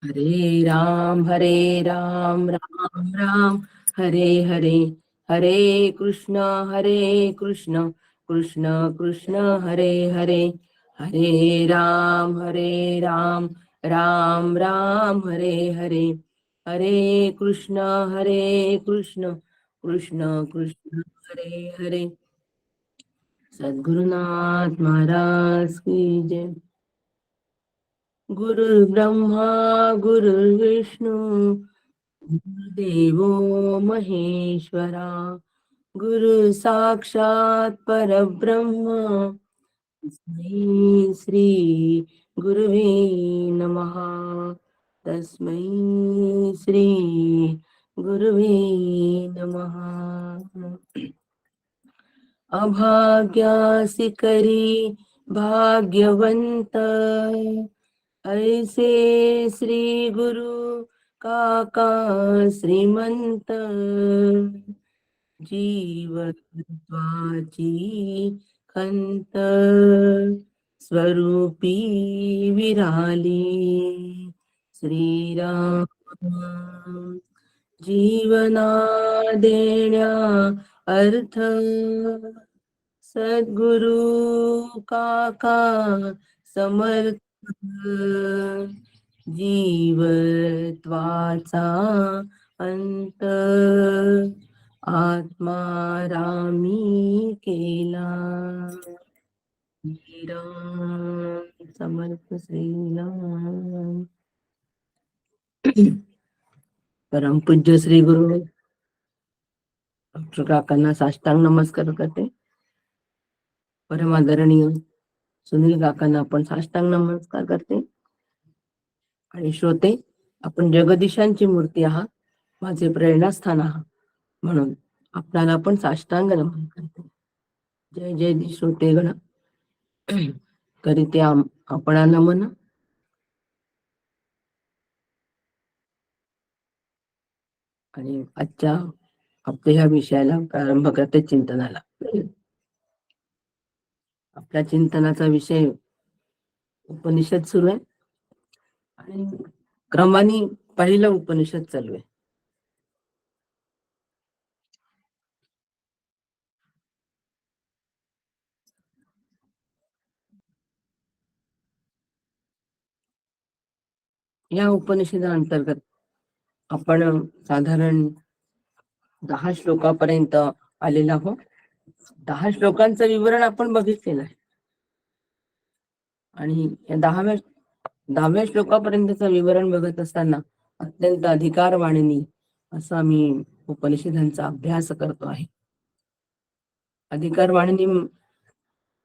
हरे राम राम हरे हरे, हरे कृष्ण कृष्ण कृष्ण हरे हरे, हरे राम राम राम हरे हरे, हरे कृष्ण कृष्ण कृष्ण हरे हरे। सद्गुरुनाथ महाराज की जय। गुरु ब्रह्मा गुरु विष्णु गुरुदेवो महेश्वरा, गुरु साक्षात् परब्रह्म तस्मै श्री गुरुवे नमः, तस्मै श्री गुरुवे नमः। अभाग्यासी करी भाग्यवंत, ऐसे श्री गुरु काका श्रीमंत, जीवत्वाची खंत स्वरूपी विराली, श्रीराम जीवना देण्या अर्थ, सद्गुरु काका समर्थ, जीवत्वाचा अंत आत्मारामी केला। श्रीराम समर्थ श्रीराम। परम पूज्य श्री गुरु डॉक्टर काकांना साष्टांग नमस्कार करते। परम आदरणीय सुनील काकांना आपण साष्टांग नमस्कार करते। आणि श्रोते, आपण जगदीशांची मूर्ती आहात, माझे प्रेरणास्थान आहात, म्हणून आपल्याला पण साष्टांग नमन करते। जय जय श्रोते गण करीते आपणा नमन। आणि आजच्या आपल्या ह्या विषयाला प्रारंभ करते चिंतनाला। आपल्या चिंतनाचा विषय उपनिषद सुरू आहे आणि क्रमाने पहिलं उपनिषद चालू आहे। या उपनिषदा अंतर्गत आपण साधारण 10 श्लोकापर्यंत आलेला आहोत। 10 श्लोकांचं विवरण आपण बघितलेलं आहे आणि या 10व्या श्लोकापर्यंतचं विवरण बघत असताना अत्यंत अधिकार वाणिनी असा मी उपनिषदांचा अभ्यास करतो आहे। अधिकार वाणिनी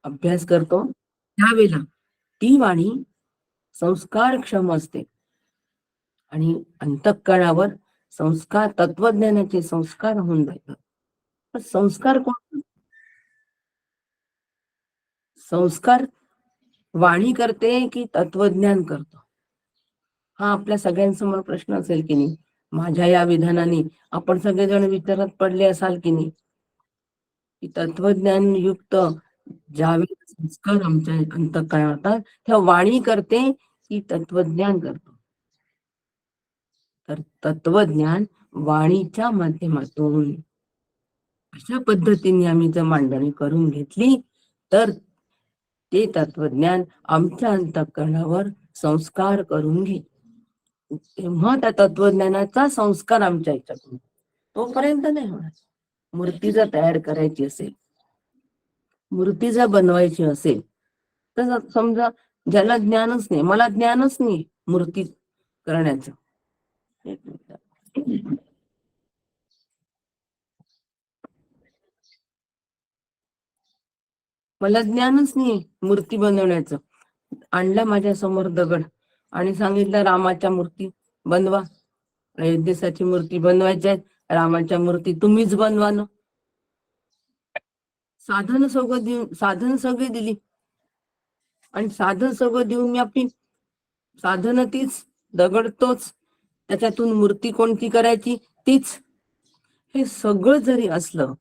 अभ्यास करतो त्यावेळेला ती वाणी संस्कारक्षम असते आणि अंतःकरणावर संस्कार, तत्वज्ञानाचे संस्कार होऊन जातात। संस्कार कोण? संस्कार वाणी करते की तत्वज्ञान करतो? हा आपल्या सगळ्यांसमोर प्रश्न असेल की नाही। माझ्या या विधानाने आपण सगळेजण विचारात पडले असाल की नाही की तत्वज्ञान युक्त ज्यावेळेस संस्कार आमच्या अंतःकरणात होतात तेव्हा वाणी करते की तत्वज्ञान करतो? तर तत्वज्ञान वाणीच्या माध्यमातून अशा पद्धतीने आम्ही जर मांडणी करून घेतली तर ते तत्वज्ञान आमच्या अंतःकरणावर संस्कार करून घे, तेव्हा त्या तत्वज्ञानाचा संस्कार आमच्या याच्यातून, तोपर्यंत नाही होणार। मूर्ती जर तयार करायची असेल, मूर्ती जर बनवायची असेल तर समजा ज्याला ज्ञानच नाही, मला ज्ञानच नाही मूर्ती करण्याचं, मला ज्ञानच नाही मूर्ती बनवण्याचं, आणला माझ्या समोर दगड आणि सांगितलं रामाच्या मूर्ती बनवा, अयोध्येसाठी मूर्ती बनवायच्या आहेत, रामाच्या मूर्ती तुम्हीच बनवा ना। साधन सगळी दिली आणि साधन सगळं देऊन मी आपली साधन तीच, दगड तोच, त्याच्यातून मूर्ती कोणती करायची तीच, हे सगळं जरी असलं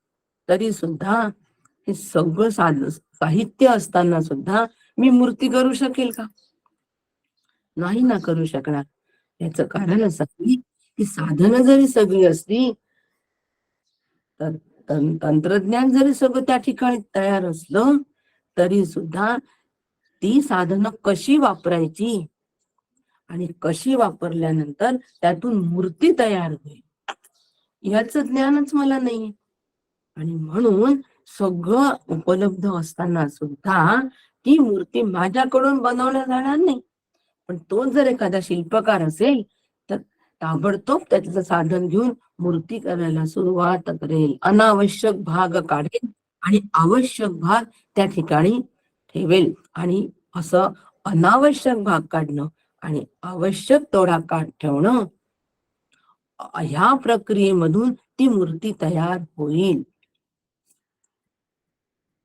तरी सुद्धा हे सगळं साहित्य असताना सुद्धा मी मूर्ती करू शकेल का? नाही ना करू शकणार। याचं कारण असं आहे की साधनं जरी सगळी असली तर तंत्रज्ञान जरी सगळं त्या ठिकाणी तयार असलं तरी सुद्धा ती साधनं कशी वापरायची आणि कशी वापरल्यानंतर त्यातून मूर्ती तयार होईल याचं ज्ञानच मला नाही. आणि म्हणून सगळं उपलब्ध असताना सुद्धा ती मूर्ती माझ्याकडून बनवल्या जाणार नाही. पण तो जर एखादा शिल्पकार असेल तर ताबडतोब त्याचं साधन घेऊन मूर्ती करायला सुरुवात करेल, अनावश्यक भाग काढेल आणि आवश्यक भाग त्या ठिकाणी ठेवेल. आणि असं अनावश्यक भाग काढणं आणि आवश्यक तोडा काढ ठेवणं ह्या प्रक्रियेमधून ती मूर्ती तयार होईल.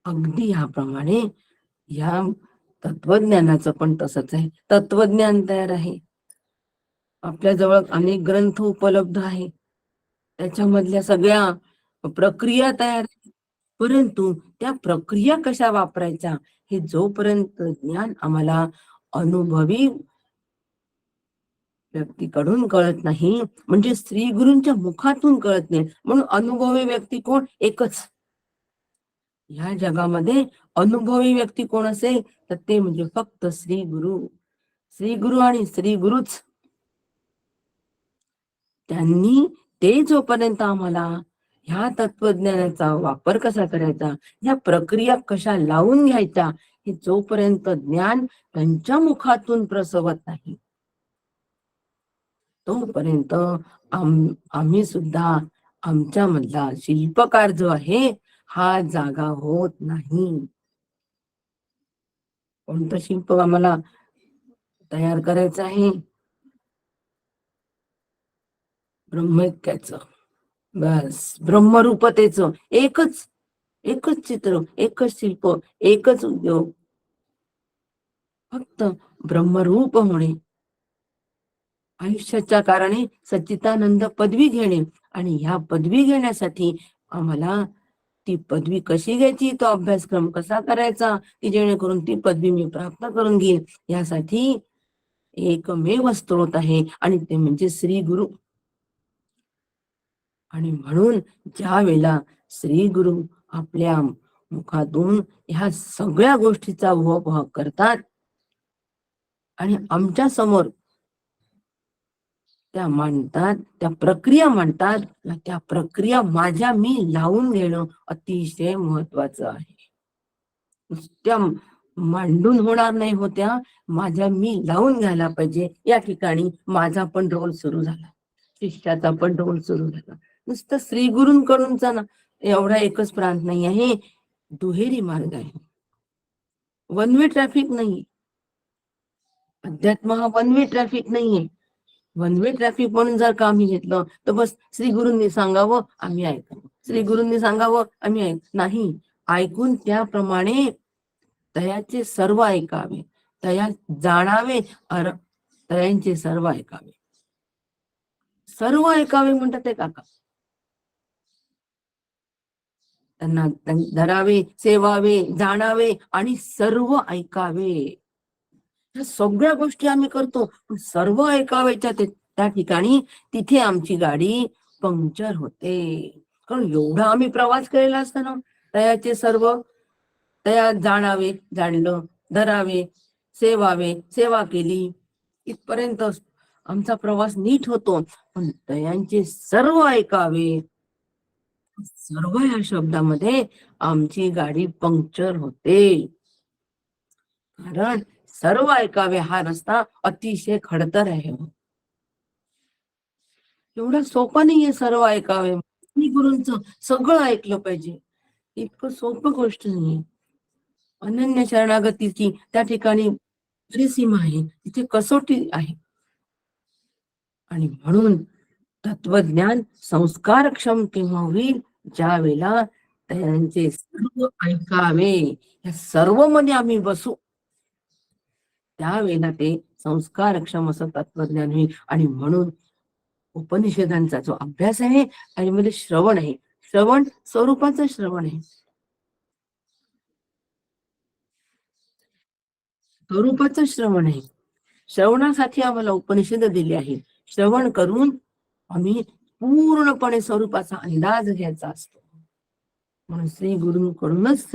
अगदी ह्याप्रमाणे ह्या तत्वज्ञानाचं पण तसंच आहे. तत्वज्ञान तयार आहे, आपल्याजवळ अनेक ग्रंथ उपलब्ध आहे, त्याच्यामधल्या सगळ्या प्रक्रिया तयार आहेत. परंतु त्या प्रक्रिया कशा वापरायच्या हे जोपर्यंत ज्ञान आम्हाला अनुभवी व्यक्तीकडून कळत नाही, म्हणजे श्री गुरूंच्या मुखातून कळत नाही. म्हणून अनुभवी व्यक्ती कोण? एकच. ह्या जगामध्ये अनुभवी व्यक्ती कोण असेल तर ते म्हणजे फक्त श्री गुरु. श्री गुरु आणि श्री गुरुच. त्यांनी ते जोपर्यंत आम्हाला ह्या तत्वज्ञानाचा वापर कसा करायचा, ह्या प्रक्रिया कशा लावून घ्यायच्या हे जोपर्यंत ज्ञान त्यांच्या मुखातून प्रसवत नाही तोपर्यंत आम्ही सुद्धा आमच्या मधला शिल्पकार जो आहे हा जागा होत नाही. कोणतं शिल्प आम्हाला तयार करायचं आहे? ब्रह्मैक्याचं, बस ब्रह्मरूपतेचं. एकच एकच चित्र, एकच शिल्प, एकच उद्योग, फक्त ब्रह्मरूप होणे, आयुष्याच्या कारणे सच्चिदानंद पदवी घेणे. आणि ह्या पदवी घेण्यासाठी आम्हाला ती पदवी कशी घ्यायची, तो अभ्यासक्रम कसा करायचा की जेणेकरून ती पदवी मी प्राप्त करून घेईन, यासाठी एकमेव स्त्रोत आहे आणि ते म्हणजे श्री गुरु. आणि म्हणून ज्या वेळेला श्री गुरु आपल्या मुखातून ह्या सगळ्या गोष्टीचा उहापोह करतात आणि आमच्या समोर त्या मांडतात, त्या प्रक्रिया मांडतात, त्या प्रक्रिया माझ्या मी लावून घेणं अतिशय महत्वाचं आहे. नुसत्या मांडून होणार नाही होत्या, माझ्या मी लावून घ्यायला पाहिजे. या ठिकाणी माझा पण रोल सुरू झाला, शिष्याचा पण रोल सुरू झाला. नुसतं श्री गुरूंकडूनचा ना एवढा एकच प्रांत नाही आहे, दुहेरी मार्ग आहे. वन वे ट्रॅफिक नाही. अध्यात्म हा वन वे ट्रॅफिक नाहीये. वन वे ट्रॅफिक म्हणून जर का आम्ही घेतलं तर बस श्री गुरूंनी सांगावं आम्ही ऐकावं, श्री गुरूंनी सांगावं आम्ही नाही. ऐकून त्याप्रमाणे तयाचे सर्व ऐकावे, तया जाणावे, तयांचे सर्व ऐकावे. सर्व ऐकावे म्हणतात ते काका. त्यांना धरावे, सेवावे, जाणावे आणि सर्व ऐकावे. ह्या सगळ्या गोष्टी आम्ही करतो, पण सर्व ऐकावेच्या त्या ठिकाणी तिथे आमची गाडी पंक्चर होते. कारण एवढा आम्ही प्रवास केलेला असताना तयाचे सर्व, तया जाणावे, जाणलं, धरावे, सेवावे, सेवा केली, इथपर्यंत आमचा प्रवास नीट होतो. पण तयांचे सर्व ऐकावे, सर्व या शब्दामध्ये आमची गाडी पंक्चर होते. कारण सर्व ऐकावे हा रस्ता अतिशय खडतर आहे. एवढा सोपा नाहीये सर्व ऐकावे. गुरूंचं सगळं ऐकलं पाहिजे, इतकं सोपं गोष्ट नाहीये. अनन्य शरणागतीची त्या ठिकाणी सीमा आहे, तिथे कसोटी आहे. आणि म्हणून तत्वज्ञान संस्कारक्षम केव्हा होईल, ज्या वेळेला त्यांचे सर्व ऐकावे, या सर्व मध्ये आम्ही बसू, त्यावेळेला ते संस्कारक्षम असं तत्वज्ञान होईल. आणि म्हणून उपनिषदांचा जो अभ्यास आहे त्यामध्ये श्रवण आहे, श्रवण स्वरूपाचं श्रवण आहे, स्वरूपाचं श्रवण आहे. श्रवणासाठी आम्हाला उपनिषद दिली आहे. श्रवण करून आम्ही पूर्णपणे स्वरूपाचा अंदाज घ्यायचा असतो. म्हणून श्री गुरूंकडूनच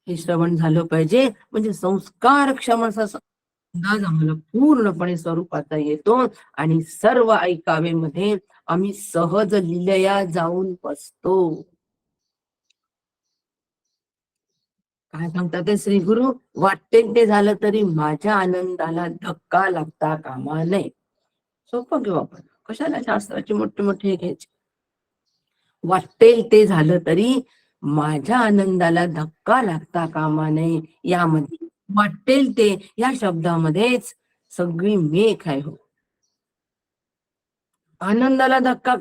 हे श्रवण झालं पाहिजे, म्हणजे संस्कार क्षमाचा अंदाज आम्हाला पूर्णपणे स्वरूपाचा येतो आणि सर्व ऐकावे मध्ये आम्ही सहज लिलया जाऊन बसतो. काय सांगतात ते श्री गुरु, वाटेल ते झालं तरी माझ्या आनंदाला धक्का लागता कामा नये. सोपं घेऊ आपण, कशाला शास्त्राचे मोठे मोठे घ्यायचे. वाटेल ते झालं तरी माझ्या आनंदाला धक्का लागता कामा नये. यामध्ये वाटेल ते या शब्दामध्येच सगळी मेघ आहे हो. आनंदाला धक्का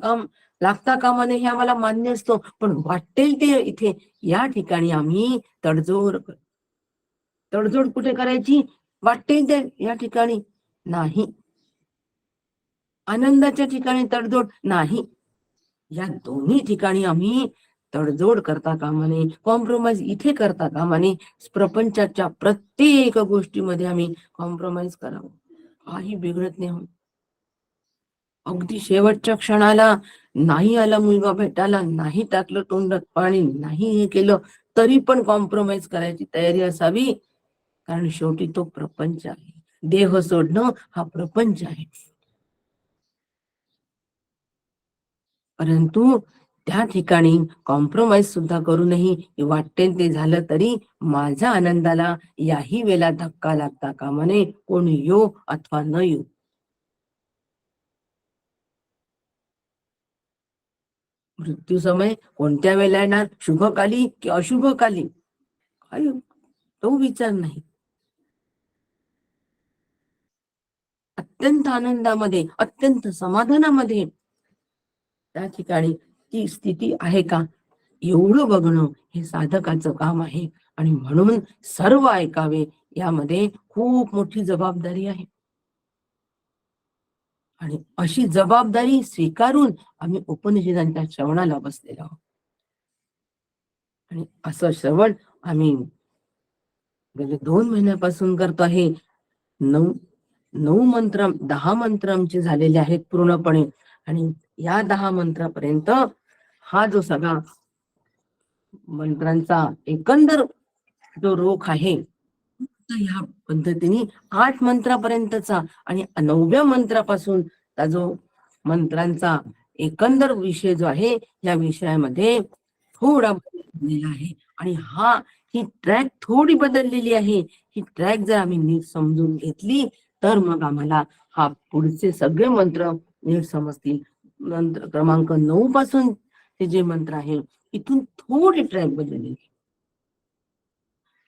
लागता कामा नये हे आम्हाला मान्य असतो, पण वाटेल ते इथे या ठिकाणी आम्ही तडजोड कुठे करायची? वाटेल ते या ठिकाणी नाही, आनंदाच्या ठिकाणी तडजोड नाही. या दोन्ही ठिकाणी आम्ही तडजोड करता कामा नये, कॉम्प्रोमाइज इथे करता कामा नये. प्रपंचाच्या प्रत्येक गोष्टीमध्ये आम्ही कॉम्प्रोमाइज करावं, काही बिघडत नाही. अगदी शेवटच्या क्षणाला नाही आला मुलगा भेटायला, नाही टाकलं तोंडात पाणी, नाही हे केलं, तरी पण कॉम्प्रोमाइज करायची तयारी असावी, कारण शेवटी तो प्रपंच आहे. देह सोडणं हा प्रपंच आहे. परंतु त्या ठिकाणी कॉम्प्रोमाइज सुद्धा करू नये. वाटेल ते झालं तरी माझ्या आनंदाला याही वेळेला धक्का लागता कामा नये, कोणी येऊ अथवा न येऊ. मृत्यू समय कोणत्या वेळेला येणार, शुभकाली की अशुभकाली, काही तो विचार नाही. अत्यंत आनंदामध्ये, अत्यंत समाधानामध्ये त्या ठिकाणी ती स्थिती आहे का, एवढं बघणं हे साधकाचं काम आहे. आणि म्हणून सर्व ऐकावे यामध्ये खूप मोठी जबाबदारी आहे. आणि अशी जबाबदारी स्वीकारून आम्ही उपनिषदांच्या श्रवणाला बसलेलो आहोत. आणि असं श्रवण आम्ही गेले 2 महिन्यापासून करतो आहे. 9 मंत्र, 10 मंत्र आमचे झालेले आहेत पूर्णपणे. आणि या 10 मंत्रापर्यंत हा जो सगळा मंत्रांचा एकंदर जो रोख आहे, या पद्धतीने 8 मंत्रापर्यंतचा आणि 9व्या मंत्रापासून जो मंत्रांचा एकंदर विषय जो आहे, या विषयामध्ये थोडा बदललेला आहे. आणि ही ट्रॅक थोडी बदललेली आहे. ही ट्रॅक जर आम्ही नीट समजून घेतली तर मग आम्हाला हा पुढचे सगळे मंत्र नीट समजतील. मंत्र क्रमांक 9 पासून ते जे मंत्र आहे, इथून थोडी ट्रॅक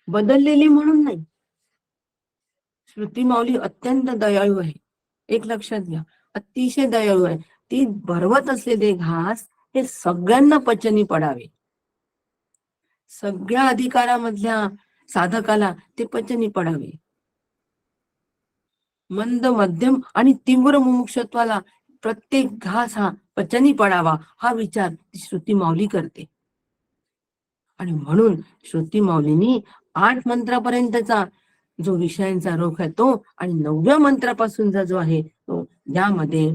बदललेली म्हणून नाही. श्रुती माऊली अत्यंत दयाळू आहे, एक लक्षात घ्या, अतिशय दयाळू आहे. ती भरवत असलेले घास हे सगळ्यांना पचनी पडावे, सगळ्या अधिकारामधल्या साधकाला ते पचनी पडावे. मंद, मध्यम आणि तीव्र मुमुक्षत्वाला प्रत्येक घास हा पचनी पडावा, हा विचार ती श्रुती माऊली करते. आणि म्हणून श्रुती माऊलींनी 8 मंत्रापर्यंतचा जो विषयांचा रोख आहे तो, आणि 9व्या मंत्रापासूनचा जो आहे तो, यामध्ये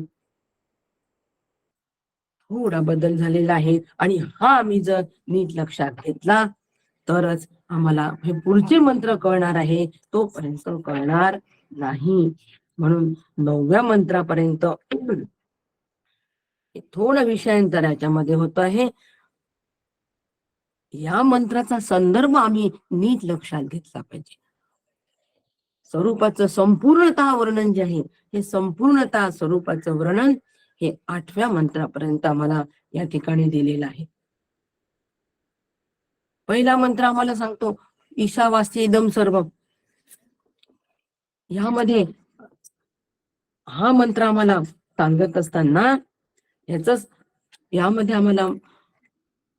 थोडा बदल झालेला आहे. आणि हा आम्ही जर नीट लक्षात घेतला तरच आम्हाला हे पुढचे मंत्र कळणार आहे, तोपर्यंत कळणार नाही. म्हणून 9व्या मंत्रापर्यंत थोडं विषयांतर याच्यामध्ये होत आहे. या मंत्राचा संदर्भ आम्ही नीट लक्षात घेतला पाहिजे. स्वरूपाचं संपूर्णतः वर्णन जे आहे, हे संपूर्णतः स्वरूपाचं वर्णन हे 8व्या मंत्रापर्यंत आम्हाला या ठिकाणी दिलेलं आहे. पहिला मंत्र आम्हाला सांगतो ईशावास्य इदम सर्व. यामध्ये हा मंत्र आम्हाला सांगत असताना यामध्ये आम्हाला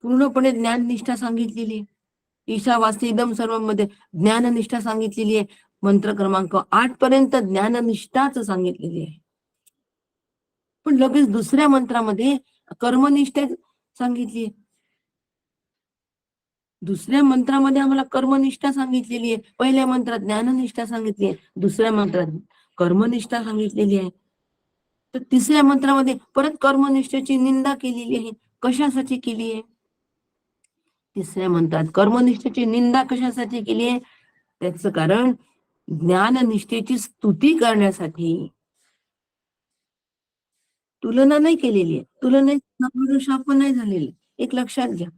पूर्णपणे ज्ञाननिष्ठा सांगितलेली आहे. ईशावास्य इदम सर्व मध्ये ज्ञाननिष्ठा सांगितलेली आहे. मंत्र क्रमांक 8 पर्यंत ज्ञाननिष्ठाच सांगितलेली आहे. पण लगेच दुसऱ्या मंत्रामध्ये कर्मनिष्ठा सांगितली आहे. दुसऱ्या मंत्रामध्ये आम्हाला कर्मनिष्ठा सांगितलेली आहे. पहिल्या मंत्रात ज्ञाननिष्ठा सांगितली आहे, दुसऱ्या मंत्रात कर्मनिष्ठा सांगितलेली आहे. तर तिसऱ्या मंत्रामध्ये परत कर्मनिष्ठेची निंदा केलेली आहे. कशासाठी केली आहे? तिसऱ्या मंत्रात कर्मनिष्ठेची निंदा कशासाठी केली आहे? त्याचं कारण ज्ञाननिष्ठेची स्तुती करण्यासाठी. तुलना नाही केलेली आहे. तुलनेत शापन नाही झालेली. एक लक्षात घ्या.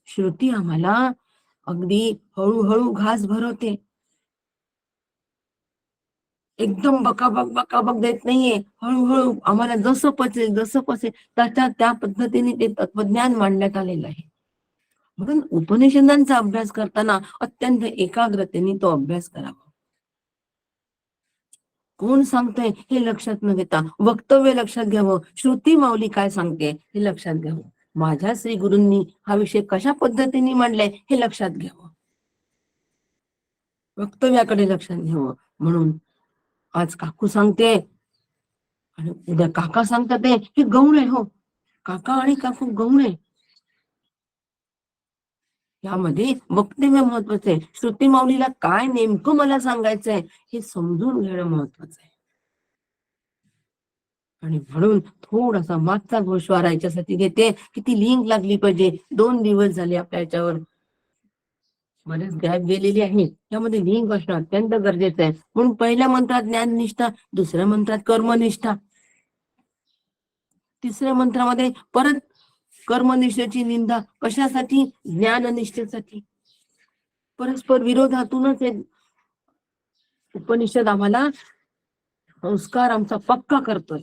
श्रुती आम्हाला अगदी हळूहळू घास भरवते. एकदम बकाबक बकाबक देत नाहीये. हळूहळू आम्हाला जसं पचेल त्या पद्धतीने ते तत्वज्ञान मांडण्यात आलेलं आहे. म्हणून उपनिषदांचा अभ्यास करताना अत्यंत एकाग्रतेने तो अभ्यास करावा. कोण सांगतंय हे लक्षात न घेता वक्तव्य लक्षात घ्यावं. श्रुती माऊली काय सांगते हे लक्षात घ्यावं. माझ्या श्री गुरूंनी हा विषय कशा पद्धतीने मांडलाय हे लक्षात घ्यावं. वक्तव्याकडे लक्षात घ्यावं. म्हणून आज काकू सांगते आणि उद्या काका सांगतात हे गौण आहे. हो, काका आणि काकू गौण आहे. यामध्ये वक्तव्य महत्वाचं आहे. श्रुती माऊलीला काय नेमकं मला सांगायचंय हे समजून घेणं महत्वाचं आहे. आणि म्हणून थोडासा मागचा गोषवार याच्यासाठी घेते की ती लिंक लागली पाहिजे. 2 दिवस झाले आपल्या याच्यावर बरेच गॅप गेलेली आहे. त्यामध्ये लिंक असणं अत्यंत गरजेचं आहे. म्हणून पहिल्या मंत्रात ज्ञाननिष्ठा, दुसऱ्या मंत्रात कर्मनिष्ठा, तिसऱ्या मंत्रामध्ये परत कर्मनिष्ठेची निंदा कशासाठी? ज्ञाननिष्ठेसाठी. परस्पर विरोधातूनच एक उपनिषद आम्हाला संस्कार आमचा पक्का करतोय.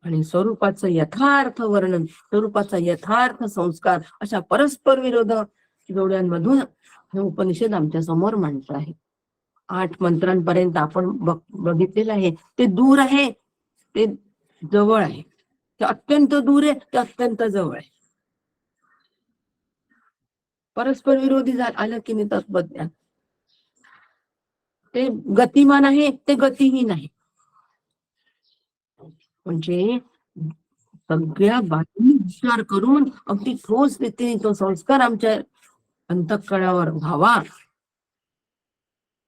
आणि स्वरूपाचं यथार्थ वर्णन, स्वरूपाचा यथार्थ संस्कार अशा परस्पर विरोध जोड्यांमधून हे उपनिषद आमच्या समोर मांडत आहे. 8 मंत्रांपर्यंत आपण बघितलेलं आहे. ते दूर आहे, ते जवळ आहे. ते अत्यंत दूर आहे, ते अत्यंत जवळ आहे. परस्पर विरोधी आलं की नाही तत्वज्ञान. ते गतिमान आहे, ते गतिहीन आहे. म्हणजे सगळ्या बाजूनी विचार करून अगदी ठोस रीतीने तो संस्कार आमच्या अंतःकरणावर व्हावा,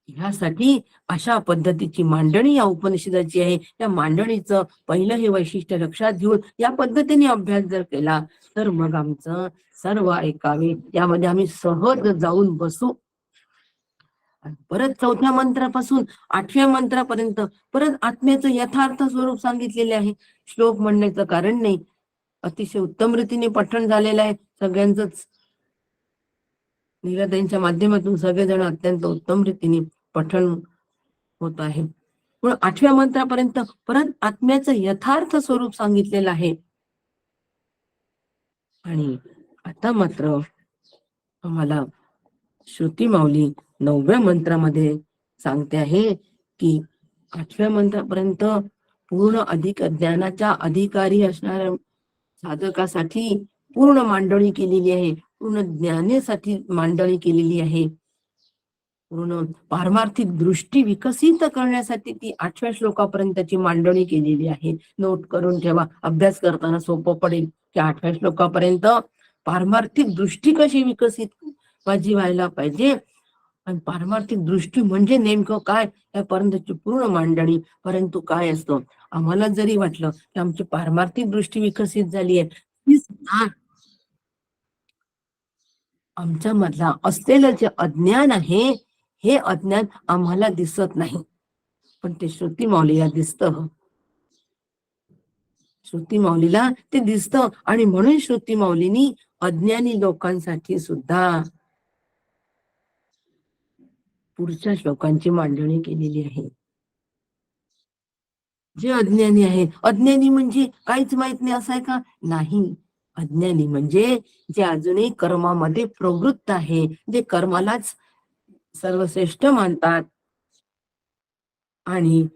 ह्यासाठी अशा पद्धतीची मांडणी या उपनिषदाची आहे. त्या मांडणीचं पहिलं हे वैशिष्ट्य लक्षात घेऊन या पद्धतीने अभ्यास जर केला तर मग आमचं सर्व ऐकावे यामध्ये आम्ही सहज जाऊन बसू. परत 4थ्या मंत्रापासून 8व्या मंत्रापर्यंत परत आत्म्याचं यथार्थ स्वरूप सांगितलेले आहे. श्लोक म्हणण्याचं कारण नाही, अतिशय उत्तम रीतीने पठण झालेलं आहे. सगळ्यांचंच नीलताईंच्या माध्यमातून सगळेजण अत्यंत उत्तम रीतीने पठण होत आहे. पण 8व्या मंत्रापर्यंत परत आत्म्याचं यथार्थ स्वरूप सांगितलेलं आहे. आणि आता मात्र आम्हाला श्रुती माऊली 9व्या मंत्रामध्ये सांगते आहे की 8व्या मंत्रापर्यंत पूर्ण अधिक ज्ञानाच्या अधिकारी असणाऱ्या साधकासाठी पूर्ण मांडणी केलेली आहे. पूर्ण ज्ञानेसाठी मांडणी केलेली आहे. पूर्ण पारमार्थिक दृष्टी विकसित करण्यासाठी ती 8व्या श्लोकापर्यंतची मांडणी केलेली आहे. नोट करून ठेवा, अभ्यास करताना सोपं पडेल की 8व्या श्लोकापर्यंत पारमार्थिक दृष्टी कशी विकसित माझी व्हायला पाहिजे आणि पारमार्थिक दृष्टी म्हणजे नेमकं काय यापर्यंतची पूर्ण मांडणी. परंतु काय असतं, आम्हाला जरी वाटलं की आमची पारमार्थिक दृष्टी विकसित झाली आहे, ती सुद्धा आमच्या मधला असलेलं जे अज्ञान आहे हे अज्ञान आम्हाला दिसत नाही, पण ते श्रुती माऊलीला दिसतं. श्रुती माऊलीला ते दिसतं आणि म्हणून श्रुती माऊलीनी अज्ञानी लोकांसाठी सुद्धा पुढच्या श्लोकांची मांडणी केलेली आहे. जे अज्ञानी आहेत, अज्ञानी म्हणजे काहीच माहित नाही असं आहे का? नाही. अज्ञानी म्हणजे जे अजूनही कर्मामध्ये प्रवृत्त आहे, जे कर्मालाच सर्वश्रेष्ठ मानतात आणि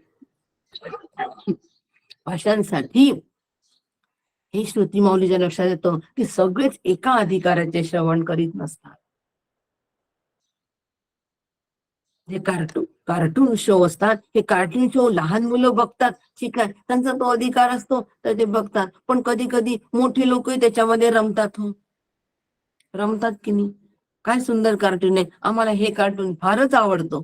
भाषांसाठी हे श्रुती माऊलीच्या लक्षात येतं की सगळेच एका अधिकाराचे श्रवण करीत नसतात. जे कार्टून शो असतात, हे कार्टून शो लहान मुलं बघतात, ठीक आहे, त्यांचा तो अधिकार असतो तर ते बघतात. पण कधी कधी मोठे लोकही त्याच्यामध्ये रमतात. हो, रमतात की नाही? काय सुंदर कार्टून आहे, आम्हाला हे कार्टून फारच आवडतो.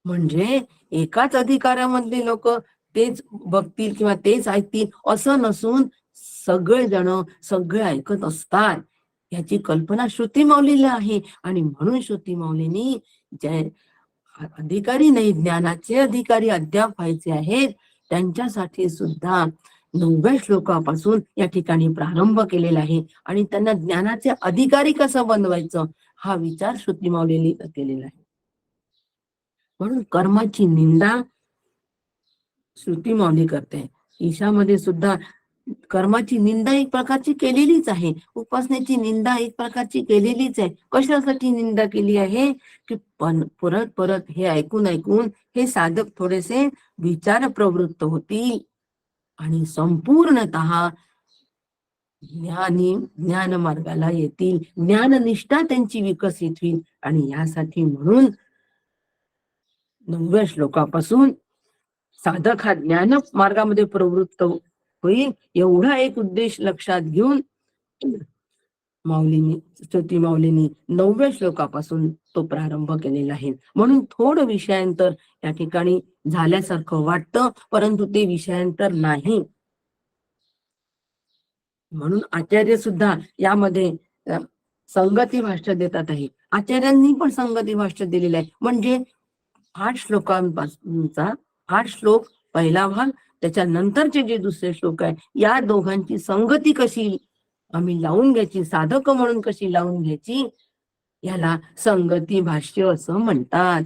म्हणजे एकाच अधिकारामधले लोक तेच बघतील किंवा तेच ऐकतील असं नसून सगळेजण सगळे ऐकत असतात, याची कल्पना श्रुती माऊलीला आहे. आणि म्हणून श्रुती माऊलींनी जे अधिकारी नाही, ज्ञानाचे अधिकारी अद्याप व्हायचे आहेत, त्यांच्यासाठी सुद्धा 9व्या श्लोकापासून या ठिकाणी प्रारंभ केलेला आहे. आणि त्यांना ज्ञानाचे अधिकारी कसं बनवायचं हा विचार श्रुती माऊलींनी केलेला आहे. म्हणून कर्माची निंदा श्रुती माऊली करते. ईशामध्ये सुद्धा कर्माची निंदा एक प्रकारची केलेलीच आहे, उपासनेची निंदा एक प्रकारची केलेलीच आहे. कशासाठी निंदा केली आहे की पण परत परत हे ऐकून ऐकून हे साधक थोडेसे विचार प्रवृत्त होतील आणि संपूर्णतः ज्ञान मार्गाला येतील, ज्ञाननिष्ठा त्यांची विकसित होईल. आणि यासाठी म्हणून 9व्या श्लोकापासून साधक हा ज्ञान मार्गामध्ये प्रवृत्त होईल, एवढा एक उद्देश लक्षात घेऊन माऊलींनी स्तुती माऊलींनी 9व्या श्लोकापासून तो प्रारंभ केलेला आहे. म्हणून थोडं विषयांतर या ठिकाणी झाल्यासारखं वाटतं, परंतु ते विषयांतर नाही. म्हणून आचार्य सुद्धा यामध्ये संगती भाष्य देतात आहे. आचार्यांनी पण संगती भाष्य दिलेलं आहे. म्हणजे 8 श्लोकांपासूनचा 8 श्लोक पहिला भाग, त्याच्यानंतरचे जे दुसरे श्लोक आहे, या दोघांची संगती कशी आम्ही लावून घ्यायची, साधक म्हणून कशी लावून घ्यायची, याला संगती भाष्य असं म्हणतात.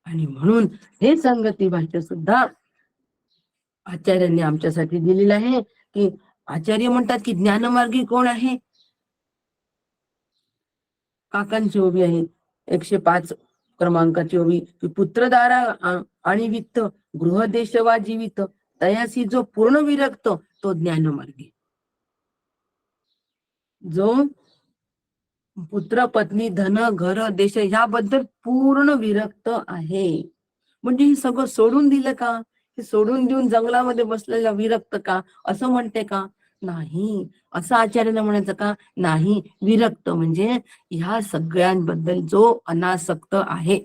आणि म्हणून हे संगती भाष्य सुद्धा आचार्यांनी आमच्यासाठी दिलेलं आहे. की आचार्य म्हणतात की ज्ञानमार्गी कोण आहे, काकांची ओवी आहे 105 क्रमांकाची ओवी की पुत्रदारा आणि वित्त गृहदेश वा जीवित तयासी जो पूर्ण विरक्त तो ज्ञानमार्गी. जो पुत्र पत्नी धन घर देश याबद्दल पूर्ण विरक्त आहे. म्हणजे हे सगळं सोडून दिलं का, हे सोडून देऊन जंगलामध्ये बसलेला विरक्त का असं म्हणते का, नाही. असं आचार्याला म्हणायचं का, नाही. विरक्त म्हणजे ह्या सगळ्यांबद्दल जो अनासक्त आहे,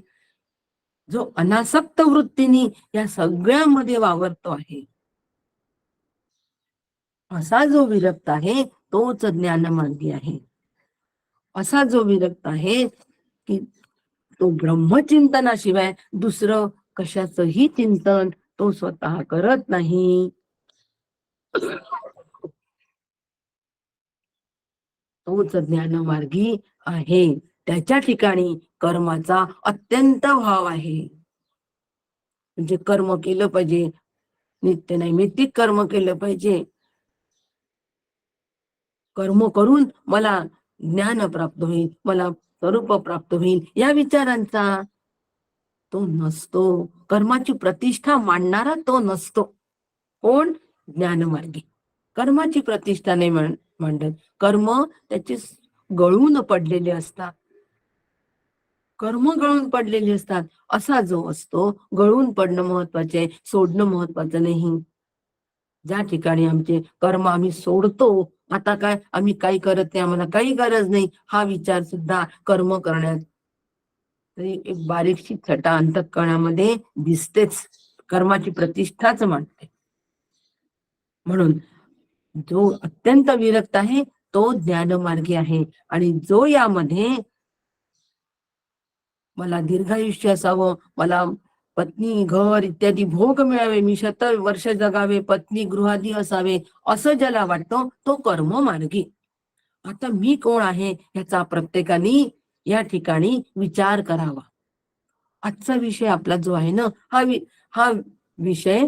जो अनासक्त वृत्तीने या सगळ्यामध्ये वावरतो आहे, असा जो विरक्त आहे तोच ज्ञानमार्गी आहे. असा जो विरक्त आहे की तो ब्रह्मचिंतनाशिवाय दुसरं कशाचंही चिंतन तो स्वतः करत नाही. तोच ज्ञानमार्गी आहे. त्याच्या ठिकाणी कर्माचा अत्यंत भाव आहे. म्हणजे कर्म केलं पाहिजे, नित्य नैमित्तिक कर्म केलं पाहिजे, कर्म करून मला ज्ञान प्राप्त होईल, मला स्वरूप प्राप्त होईल, या विचारांचा तो नसतो. कर्माची प्रतिष्ठा मांडणारा तो नसतो. कोण, ज्ञानमार्गी. कर्माची प्रतिष्ठा नाही मांडत. कर्म त्याचे गळून पडलेले असतात, कर्म गळून पडलेले असतात. असा जो असतो, गळून पडणं महत्वाचे, सोडणं महत्वाचं नाही. ज्या ठिकाणी आमचे कर्म आम्ही सोडतो, आता काय आम्ही काही करत नाही, आम्हाला काही गरज नाही, हा विचार सुद्धा कर्म करण्यात एक बारीकशी छटा अंतःकरणामध्ये दिसतेच, कर्माची प्रतिष्ठाच मांडते. म्हणून जो अत्यंत विरक्त आहे तो ज्ञानमार्गी आहे. आणि जो यामध्ये मला दीर्घायुष्य असावं, मला पत्नी घर इत्यादी भोग मिळावे, मी 100 वर्ष जगावे, पत्नी गृहादी असावे, असं ज्याला वाटतं तो कर्म मार्गी. आता मी कोण आहे याचा प्रत्येकाने या ठिकाणी विचार करावा. आजचा विषय आपला जो आहे ना, हा विषय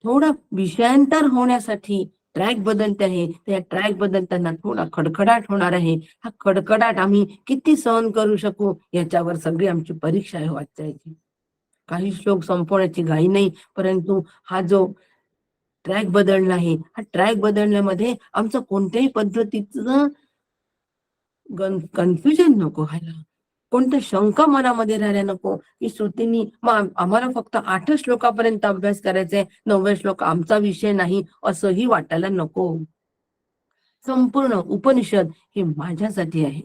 थोडा विषयांतर होण्यासाठी ट्रॅक बदलते आहे. त्या ट्रॅक बदलताना थोडा खडखडाट होणार आहे. हा खडखडाट आम्ही किती सहन करू शकू याच्यावर सगळी आमची परीक्षा आहे वाचायची. काही श्लोक संपवण्याची घाई नाही, परंतु हा जो ट्रॅक बदलणं आहे, हा ट्रॅक बदलण्यामध्ये आमचं कोणत्याही पद्धतीचं कन्फ्युजन नको व्हायला, कोणत्या शंका मनामध्ये राहायला नको की श्रुतींनी मग आम्हाला फक्त 8 श्लोकापर्यंत अभ्यास करायचा आहे, 9व्या श्लोक आमचा विषय नाही असंही वाटायला नको. संपूर्ण उपनिषद हे माझ्यासाठी आहे.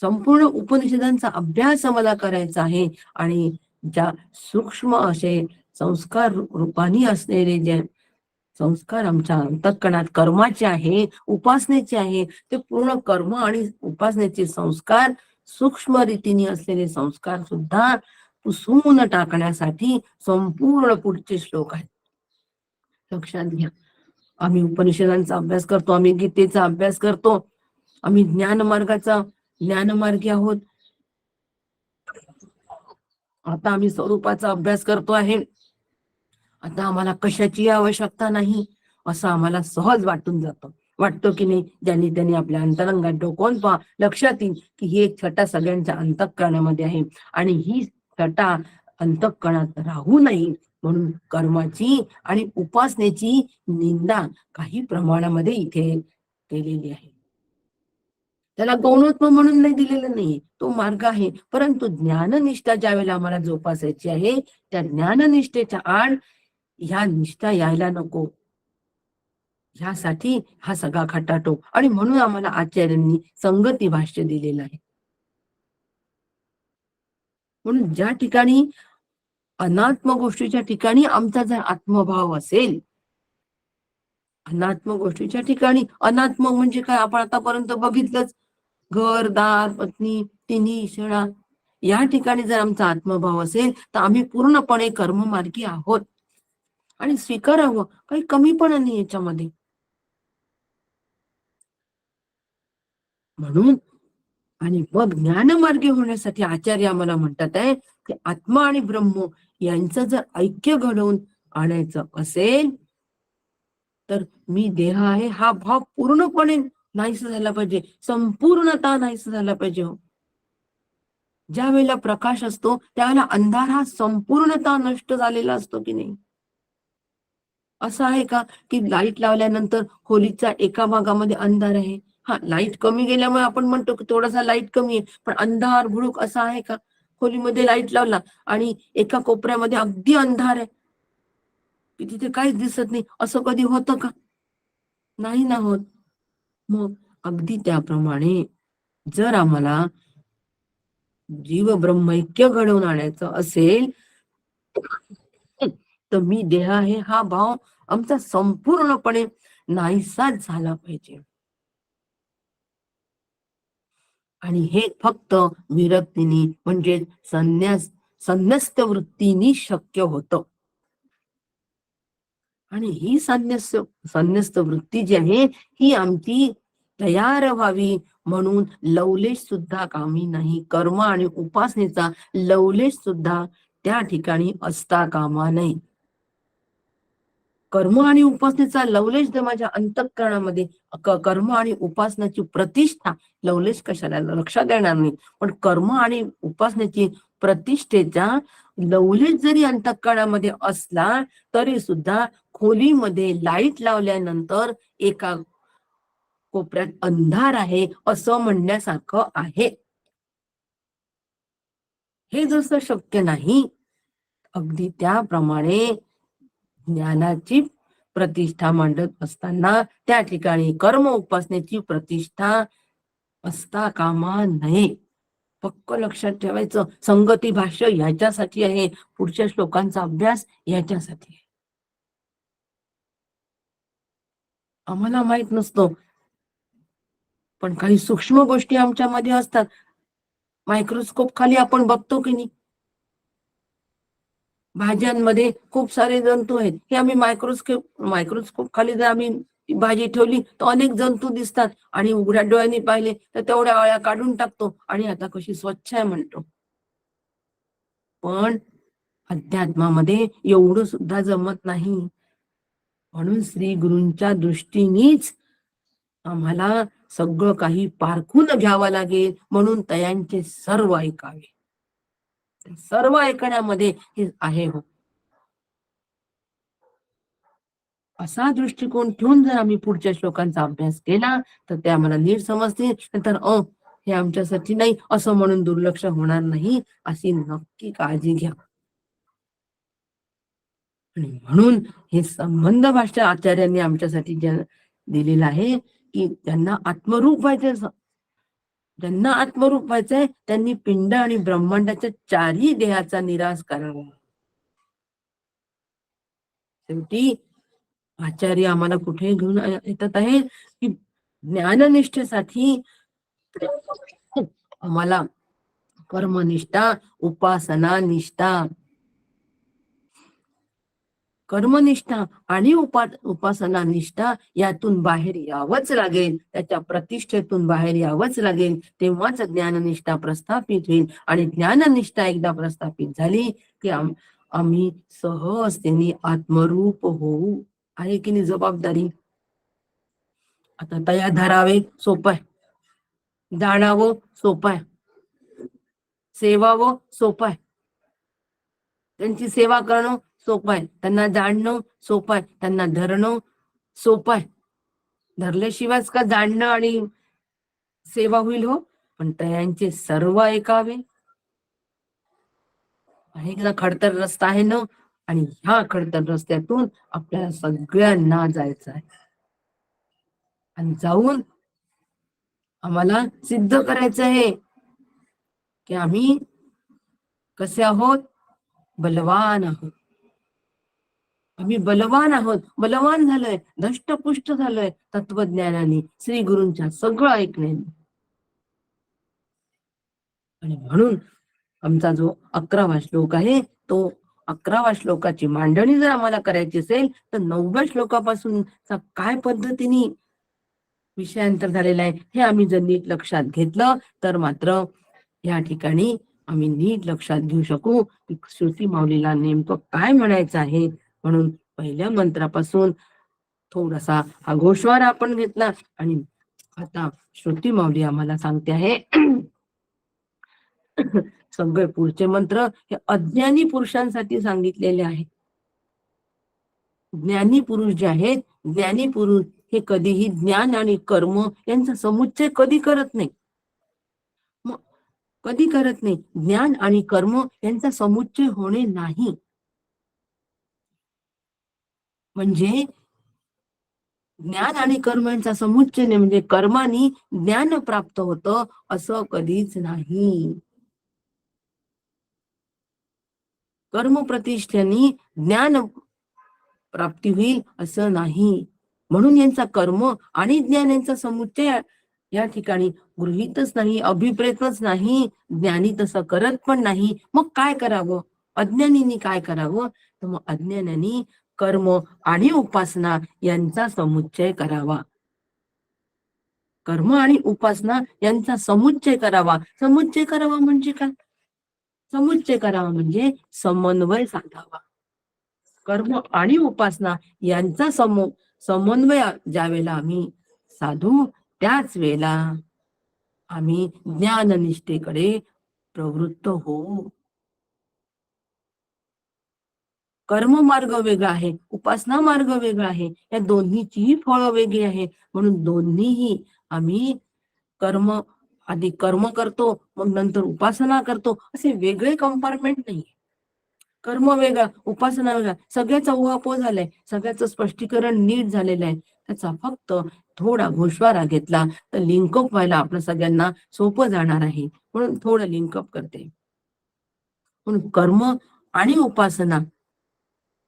संपूर्ण उपनिषदांचा अभ्यास मला करायचा आहे आणि ज्या सूक्ष्म असे संस्कार रूपाने असलेले जे संस्कार आमच्या अंतःकरणात कर्माचे आहे, उपासनेचे आहे, ते पूर्ण कर्म आणि उपासनेचे संस्कार सूक्ष्म रीतीने असलेले संस्कार सुद्धा पुसून टाकण्यासाठी संपूर्ण पुढचे श्लोक आहेत. लक्षात घ्या, आम्ही उपनिषदांचा अभ्यास करतो, आम्ही गीतेचा अभ्यास करतो, आम्ही ज्ञानमार्गी आहोत. आता आम्ही स्वरूपाचा अभ्यास करतो आहे. आता आम्हाला कशाची आवश्यकता नाही असं आम्हाला सहज वाटून जातं. वाटतो की नाही? ज्यांनी त्यांनी आपल्या अंतरंगात डोकवून पहा, लक्षात येईल की ही एक छटा सगळ्यांच्या अंतःकरणामध्ये आहे आणि ही छटा अंतःकरणात राहू नये म्हणून कर्माची आणि उपासनेची निंदा काही प्रमाणामध्ये इथे केलेली आहे. त्याला गौणत्व म्हणून नाही दिलेलं नाही, तो मार्ग आहे. परंतु ज्ञाननिष्ठा ज्या वेळेला आम्हाला जोपासायची आहे, त्या ज्ञाननिष्ठेच्या आड ह्या निष्ठा यायला नको, ह्यासाठी हा सगळा खटाटोप. आणि म्हणून आम्हाला आचार्यांनी संगती भाष्य दिलेलं आहे. म्हणून ज्या ठिकाणी अनात्म गोष्टीच्या ठिकाणी आमचा जर आत्मभाव असेल, अनात्म गोष्टीच्या ठिकाणी, अनात्म म्हणजे काय आपण आतापर्यंत बघितलंच, घर दार पत्नी तिन्ही क्षणा, या ठिकाणी जर आमचा आत्मभाव असेल तर आम्ही पूर्णपणे कर्ममार्गी आहोत आणि स्वीकारावं, काही कमीपणा नाही याच्यामध्ये. म्हणून आणि मग ज्ञानमार्गी होण्यासाठी आचार्य आम्हाला म्हणतात आहे की आत्मा आणि ब्रह्म यांचं जर ऐक्य घडवून आणायचं असेल तर मी देह आहे हा भाव पूर्णपणे नाहीस झाला पाहिजे, संपूर्णता नाहीस झाला पाहिजे. हो, ज्या वेळेला प्रकाश असतो त्यावेळेला अंधार हा संपूर्णता नष्ट झालेला असतो की नाही? असं आहे का की लाईट लावल्यानंतर खोलीच्या एका भागामध्ये अंधार आहे, हा लाईट कमी गेल्यामुळे आपण म्हणतो की थोडासा लाईट कमी आहे, पण अंधार भुळूक असा आहे का? खोलीमध्ये लाईट लावला आणि एका कोपऱ्यामध्ये अगदी अंधार आहे की तिथे काहीच दिसत नाही, असं कधी होतं का? नाही ना होत. मग अगदी त्याप्रमाणे जर आम्हाला जीव ब्रह्मैक्य घडवून आणायचं असेल तर मी देह आहे हा भाव आमचा संपूर्णपणे नाहीसाच झाला पाहिजे. आणि हे फक्त विरक्तीनी म्हणजे संन्यस्त वृत्तीनी शक्य होतं. आणि ही संन्यस्त वृत्ती जी आहे ही आमची तयार व्हावी म्हणून लवलेश सुद्धा कामी नाही. कर्म आणि उपासनेचा लवलेश सुद्धा त्या ठिकाणी असता कामा नये. कर्म आणि उपासनेचा लवलेश जर माझ्या अंतःकरणामध्ये कर्म आणि उपासनाची प्रतिष्ठा, लवलेश कशाला लक्षात येणार नाही, पण कर्म आणि उपासनेची प्रतिष्ठेचा लवलेश जरी अंतःकरणामध्ये असला तरी सुद्धा खोलीमध्ये लाईट लावल्यानंतर एका कोपऱ्यात अंधार आहे असं म्हणण्यासारखं आहे. हे जसं शक्य नाही, अगदी त्याप्रमाणे ज्ञानाची प्रतिष्ठा मांडत असताना त्या ठिकाणी कर्म उपासनेची प्रतिष्ठा असता कामा नये. पक्क लक्षात ठेवायचं. संगती भाष्य ह्याच्यासाठी आहे, पुढच्या श्लोकांचा अभ्यास ह्याच्यासाठी आहे. आम्हाला माहित नसतो, पण काही सूक्ष्म गोष्टी आमच्यामध्ये असतात. मायक्रोस्कोप खाली आपण बघतो की नाही, भाज्यांमध्ये खूप सारे जंतू आहेत, हे आम्ही मायक्रोस्कोप खाली जर आम्ही भाजी ठेवली तर अनेक जंतू दिसतात आणि उघड्या डोळ्यांनी पाहिले तर तेवढ्या अळ्या काढून टाकतो आणि आता कशी स्वच्छ आहे म्हणतो. पण अध्यात्मामध्ये एवढं सुद्धा जमत नाही. म्हणून श्री गुरूंच्या दृष्टीनेच आम्हाला सगळं काही पारखून घ्यावं लागेल. म्हणून तयांचे सर्व ऐकावे. सर्व ऐकण्यामध्ये हे आहे. हो, असा दृष्टिकोन ठेवून जर आम्ही पुढच्या श्लोकांचा अभ्यास केला तर ते आम्हाला नीट समजतील. नंतर हे आमच्यासाठी नाही असं म्हणून दुर्लक्ष होणार नाही, अशी नक्की काळजी घ्या. आणि म्हणून हे संबंध भाष्य आचार्यांनी आमच्यासाठी दिलेलं आहे की त्यांना आत्मरूप व्हायचं ज्यांना आत्मरूप व्हायचंय त्यांनी पिंड आणि ब्रह्मांडाच्या चारही देहाचा निराश करावा. शेवटी आचार्य आम्हाला कुठे घेऊन येतात आहे की ज्ञाननिष्ठेसाठी आम्हाला कर्मनिष्ठा, उपासना निष्ठा, कर्मनिष्ठा आणि उपासना निष्ठा यातून बाहेर यावंच लागेल. त्याच्या प्रतिष्ठेतून बाहेर यावंच लागेल. तेव्हाच ज्ञाननिष्ठा प्रस्थापित होईल. आणि ज्ञाननिष्ठा एकदा प्रस्थापित झाली की आम्ही सहजतेने आत्मरूप होऊ. आहे की नाही जबाबदारी? आता तया धरावे सोपं आहे, जाणावं सोपं आहे, सेवावं सोपं आहे, त्यांची सेवा करणं सोपं आहे, त्यांना जाणणं सोपं आहे, त्यांना धरणं सोपं आहे. धरल्याशिवायच का जाणणं आणि सेवा होईल हो? पण त्यांचे सर्व ऐकावे. आहे ना खडतर रस्ता आहे ना, आणि ह्या खडतर रस्त्यातून आपल्याला सगळ्यांना जायचं आहे. आणि जाऊन आम्हाला सिद्ध करायचं आहे की आम्ही कसे आहोत, बलवान आहोत. आम्ही बलवान आहोत, बलवान झालोय, धष्टपुष्ट झालोय तत्वज्ञानाने, श्री गुरूंच्या सगळं ऐकण्याने. आणि म्हणून आमचा जो 11वा श्लोक आहे, तो 11वा श्लोकाची मांडणी जर आम्हाला करायची असेल तर 9व्या श्लोकापासून काय पद्धतीने विषयांतर झालेला आहे हे आम्ही जर नीट लक्षात घेतलं तर मात्र या ठिकाणी आम्ही नीट लक्षात घेऊ शकू की श्रुती माऊलीला नेमकं काय म्हणायचं आहे. म्हणून पहिल्या मंत्रापासून थोडासा हा घोषवार आपण घेतला आणि आता श्रुती माऊली आम्हाला सांगते आहे सगळे पुढचे मंत्र हे अज्ञानी पुरुषांसाठी सांगितलेले आहेत. ज्ञानी पुरुष जे आहेत, ज्ञानी पुरुष हे कधीही ज्ञान आणि कर्म यांचा समुच्चय कधी करत नाही. कधी करत नाही. ज्ञान आणि कर्म यांचा समुच्चय होणे नाही. म्हणजे ज्ञान आणि कर्म यांचा समुच्चय म्हणजे कर्मानी ज्ञान प्राप्त होतं असं कधीच नाही. कर्म प्रतिष्ठेने ज्ञान प्राप्ती होईल असं नाही. म्हणून यांचा कर्म आणि ज्ञान यांचा समुच्चय या ठिकाणी गृहीतच नाही, अभिप्रेतच नाही. ज्ञानी तसं करत पण नाही. मग काय करावं? अज्ञानीने काय करावं? तर मग अज्ञानाने कर्म आणि उपासना यांचा समुच्चय करावा. कर्म आणि उपासना यांचा समुच्चय करावा. समुच्चय करावा म्हणजे काय? समुच्चय करावा म्हणजे समन्वय साधावा. कर्म आणि उपासना यांचा समन्वय ज्या वेळेला आम्ही साधू त्याच वेळेला आम्ही ज्ञाननिष्ठेकडे प्रवृत्त होऊ. कर्म मार्ग वेगळा आहे, उपासना मार्ग वेगळा आहे. या दोन्हीचीही फळं वेगळी आहे. म्हणून दोन्हीही आम्ही आधी कर्म करतो, मग नंतर उपासना करतो, असे वेगळे कंपार्टमेंट नाही. कर्म वेगळा, उपासना वेगळा, सगळ्याचा उहापोह झालाय, सगळ्याचं स्पष्टीकरण नीट झालेलं आहे. त्याचा फक्त थोडा घोषवारा घेतला तर लिंकअप व्हायला आपलं सगळ्यांना सोपं जाणार आहे. म्हणून थोडं लिंकअप करते. म्हणून कर्म आणि उपासना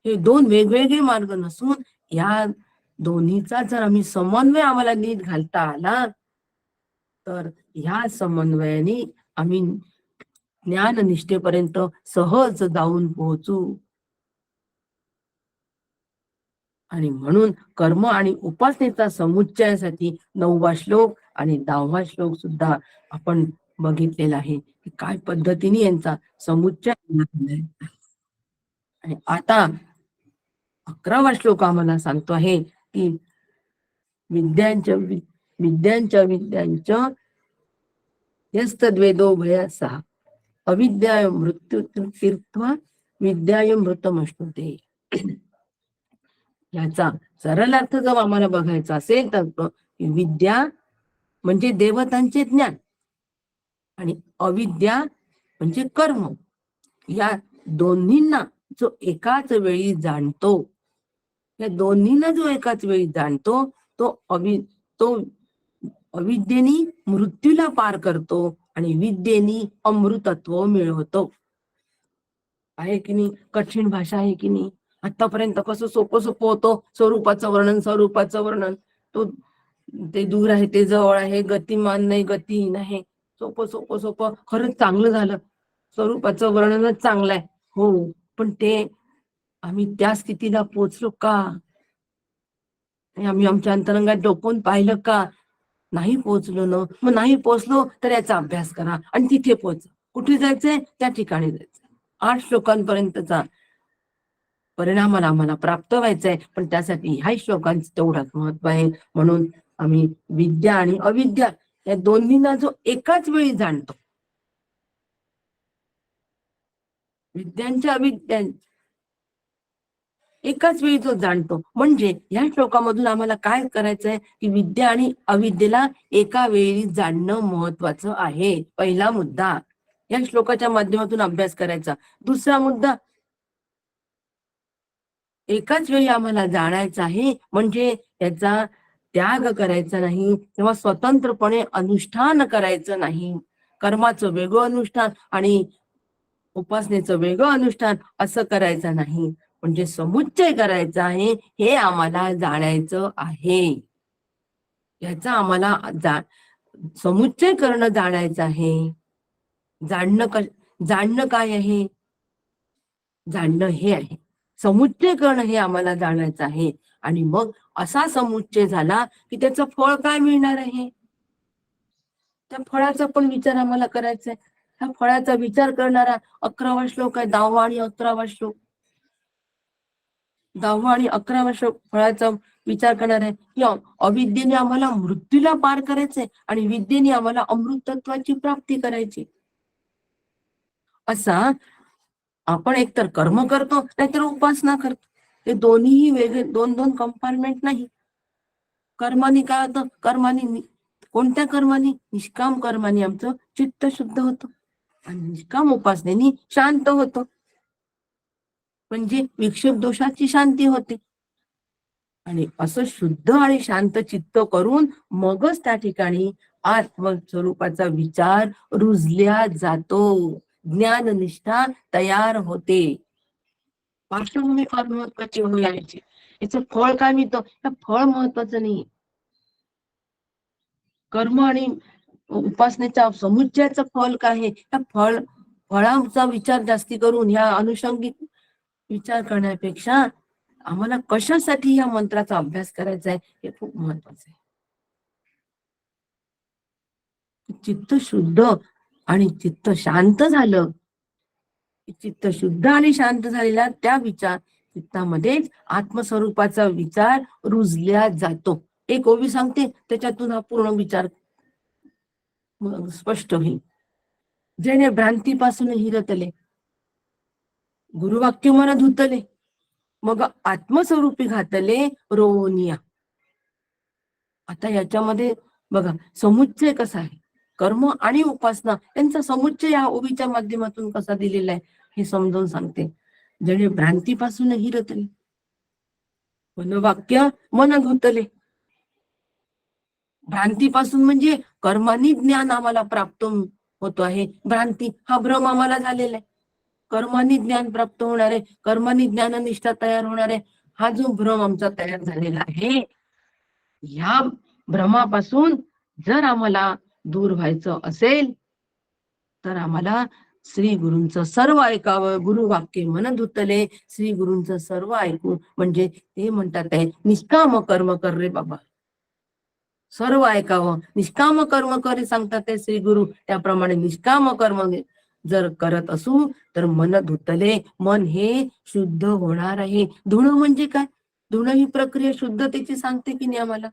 हे दोन वेगवेगळे मार्ग नसून या दोन्हीचा जर आम्ही समन्वय आम्हाला नीट घालता आला तर ह्या समन्वयाने आम्ही ज्ञाननिष्ठेपर्यंत सहज जाऊन पोहोचू. आणि म्हणून कर्म आणि उपासनेचा समुच्चयासाठी 9वा श्लोक आणि 10वा श्लोक सुद्धा आपण बघितलेला आहे की काय पद्धतीने यांचा समुच्चय. आणि आता 11वा श्लोक आम्हाला सांगतो आहे की विद्यांच्या विद्यांच्या यस्तद्वेदो भयासः अविद्याय मृत्यू तीर्थवा विद्याय मृतमश्नुते. याचा सरळ अर्थ जर आम्हाला बघायचा असेल तर विद्या म्हणजे देवतांचे ज्ञान आणि अविद्या म्हणजे कर्म. या दोन्हींना जो एकाच वेळी जाणतो, या दोन्हींना जो एकाच वेळी जाणतो तो अविद्येने मृत्यूला पार करतो आणि विद्येने अमृतत्व मिळवतो. आहे की नाही? कठीण भाषा आहे की नाही? आतापर्यंत कसं सोपं सोपं होतं, स्वरूपाचं वर्णन. तो ते दूर आहे, ते जवळ आहे, गतिमान नाही, गतिहीन आहे. सोपं सोपं सोपं, खरंच चांगलं झालं. स्वरूपाचं वर्णनच चांगलं आहे. हो, पण ते आम्ही त्या स्थितीला पोचलो का? आम्ही आमच्या अंतरंगात डोकून पाहिलं का? नाही पोचलो ना. मग नाही पोचलो तर याचा अभ्यास करा आणि तिथे पोच. कुठे जायचंय? त्या ठिकाणी जायचंय. 8 श्लोकांपर्यंतचा परिणामाला आम्हाला प्राप्त व्हायचंय, पण त्यासाठी ह्या श्लोकांचं तेवढंच महत्व आहे. म्हणून आम्ही विद्या आणि अविद्या या दोन्हींना जो एकाच वेळी जाणतो, विद्यांच्या अविद्या एकाच वेळी जो जाणतो, म्हणजे या श्लोकामधून आम्हाला काय करायचंय की विद्या आणि अविद्येला एका वेळी जाणणं महत्वाचं आहे. पहिला मुद्दा या श्लोकाच्या माध्यमातून अभ्यास करायचा. दुसरा मुद्दा, एकाच वेळी आम्हाला जाणायचं आहे, म्हणजे याचा त्याग करायचा नाही किंवा स्वतंत्रपणे अनुष्ठान करायचं नाही. कर्माचं वेगळं अनुष्ठान आणि उपासनेचं वेगळं अनुष्ठान असं करायचं नाही. म्हणजे समुच्चय करायचा आहे, हे आम्हाला जाणायचं आहे. याचा आम्हाला समुच्चय करणं जाणायचं आहे. जाणणं काय आहे? जाणणं हे आहे, समुच्चय करणं हे आम्हाला जाणायचं आहे. आणि मग असा समुच्चय झाला की त्याचं फळ काय मिळणार आहे, त्या फळाचा पण विचार आम्हाला करायचा आहे. ह्या फळाचा विचार करणारा 11वा श्लोक आहे, 10वा आणि 11वा श्लोक. 10वा आणि 11वा श्लोक फळाचा विचार करणार आहे की अविद्येने आम्हाला मृत्यूला पार करायचंय आणि विद्येने आम्हाला अमृतत्वाची प्राप्ती करायची. असा आपण एकतर कर्म करतो नाहीतर उपासना करतो. ते दोन्हीही वेगळे, दोन दोन कंपार्टमेंट नाही. कर्माने काय होतं? कोणत्या कर्माने? निष्काम कर्माने आमचं चित्त शुद्ध होतं आणि निष्काम उपासनेने शांत होतं, म्हणजे विक्षेप दोषाची शांती होते. आणि असं शुद्ध आणि शांत चित्त करून मगच त्या ठिकाणी आत्मस्वरूपाचा विचार रुजल्या जातो, ज्ञाननिष्ठा तयार होते. पार्श्वभूमी फार महत्वाची याची. याचं फळ काय मिळतं? हे फळ महत्वाचं नाही. कर्म आणि उपासनेच्या समुच्चयाचं फळ काय आहे? त्या फळाचा विचार जास्ती करून ह्या अनुषंगिक विचार करण्यापेक्षा आम्हाला कशासाठी या मंत्राचा अभ्यास करायचा आहे हे खूप महत्वाचं आहे. चित्त शुद्ध आणि चित्त शांत झालं, चित्त शुद्ध आणि शांत झालेला त्या विचार चित्तामध्येच आत्मस्वरूपाचा विचार रुजल्या जातो. एक ओवी सांगते, त्याच्यातून हा पूर्ण विचार स्पष्ट होईल. जेणे भ्रांतीपासून हिरतले, गुरुवाक्य मन धुतले, मग आत्मस्वरूपी घातले रोनिया. आता याच्यामध्ये बघा समुच्चय कसा आहे, कर्म आणि उपासना यांचा समुच्चय या ओवीच्या माध्यमातून कसा दिलेला आहे हे समजावून सांगते. जेणे भ्रांतीपासून हिरतले, मनोवाक्य मन धुतले. भ्रांतीपासून म्हणजे कर्मानी ज्ञान आम्हाला प्राप्त होतो आहे. भ्रांती हा भ्रम आम्हाला झालेला आहे. कर्मानी ज्ञान प्राप्त होणार आहे, कर्मानी ज्ञाननिष्ठा तयार होणार आहे. हा जो भ्रम आमचा तयार झालेला आहे, ह्या भ्रमापासून जर आम्हाला दूर व्हायचं असेल तर आम्हाला श्री गुरूंचं सर्व ऐकावं. गुरुवाक्य मन धुतले, श्री गुरूंचं सर्व ऐकून, म्हणजे ते म्हणतात आहे निष्काम कर्म कर रे बाबा, सर्व ऐकावं. निष्काम कर्म करे सांगतात ते श्री गुरु, त्याप्रमाणे निष्काम कर्म जर करत असू तर मन धुतले, मन हे शुद्ध होणार आहे. धुणं म्हणजे काय? धुणं ही प्रक्रिया शुद्धतेची सांगते की नाही आम्हाला.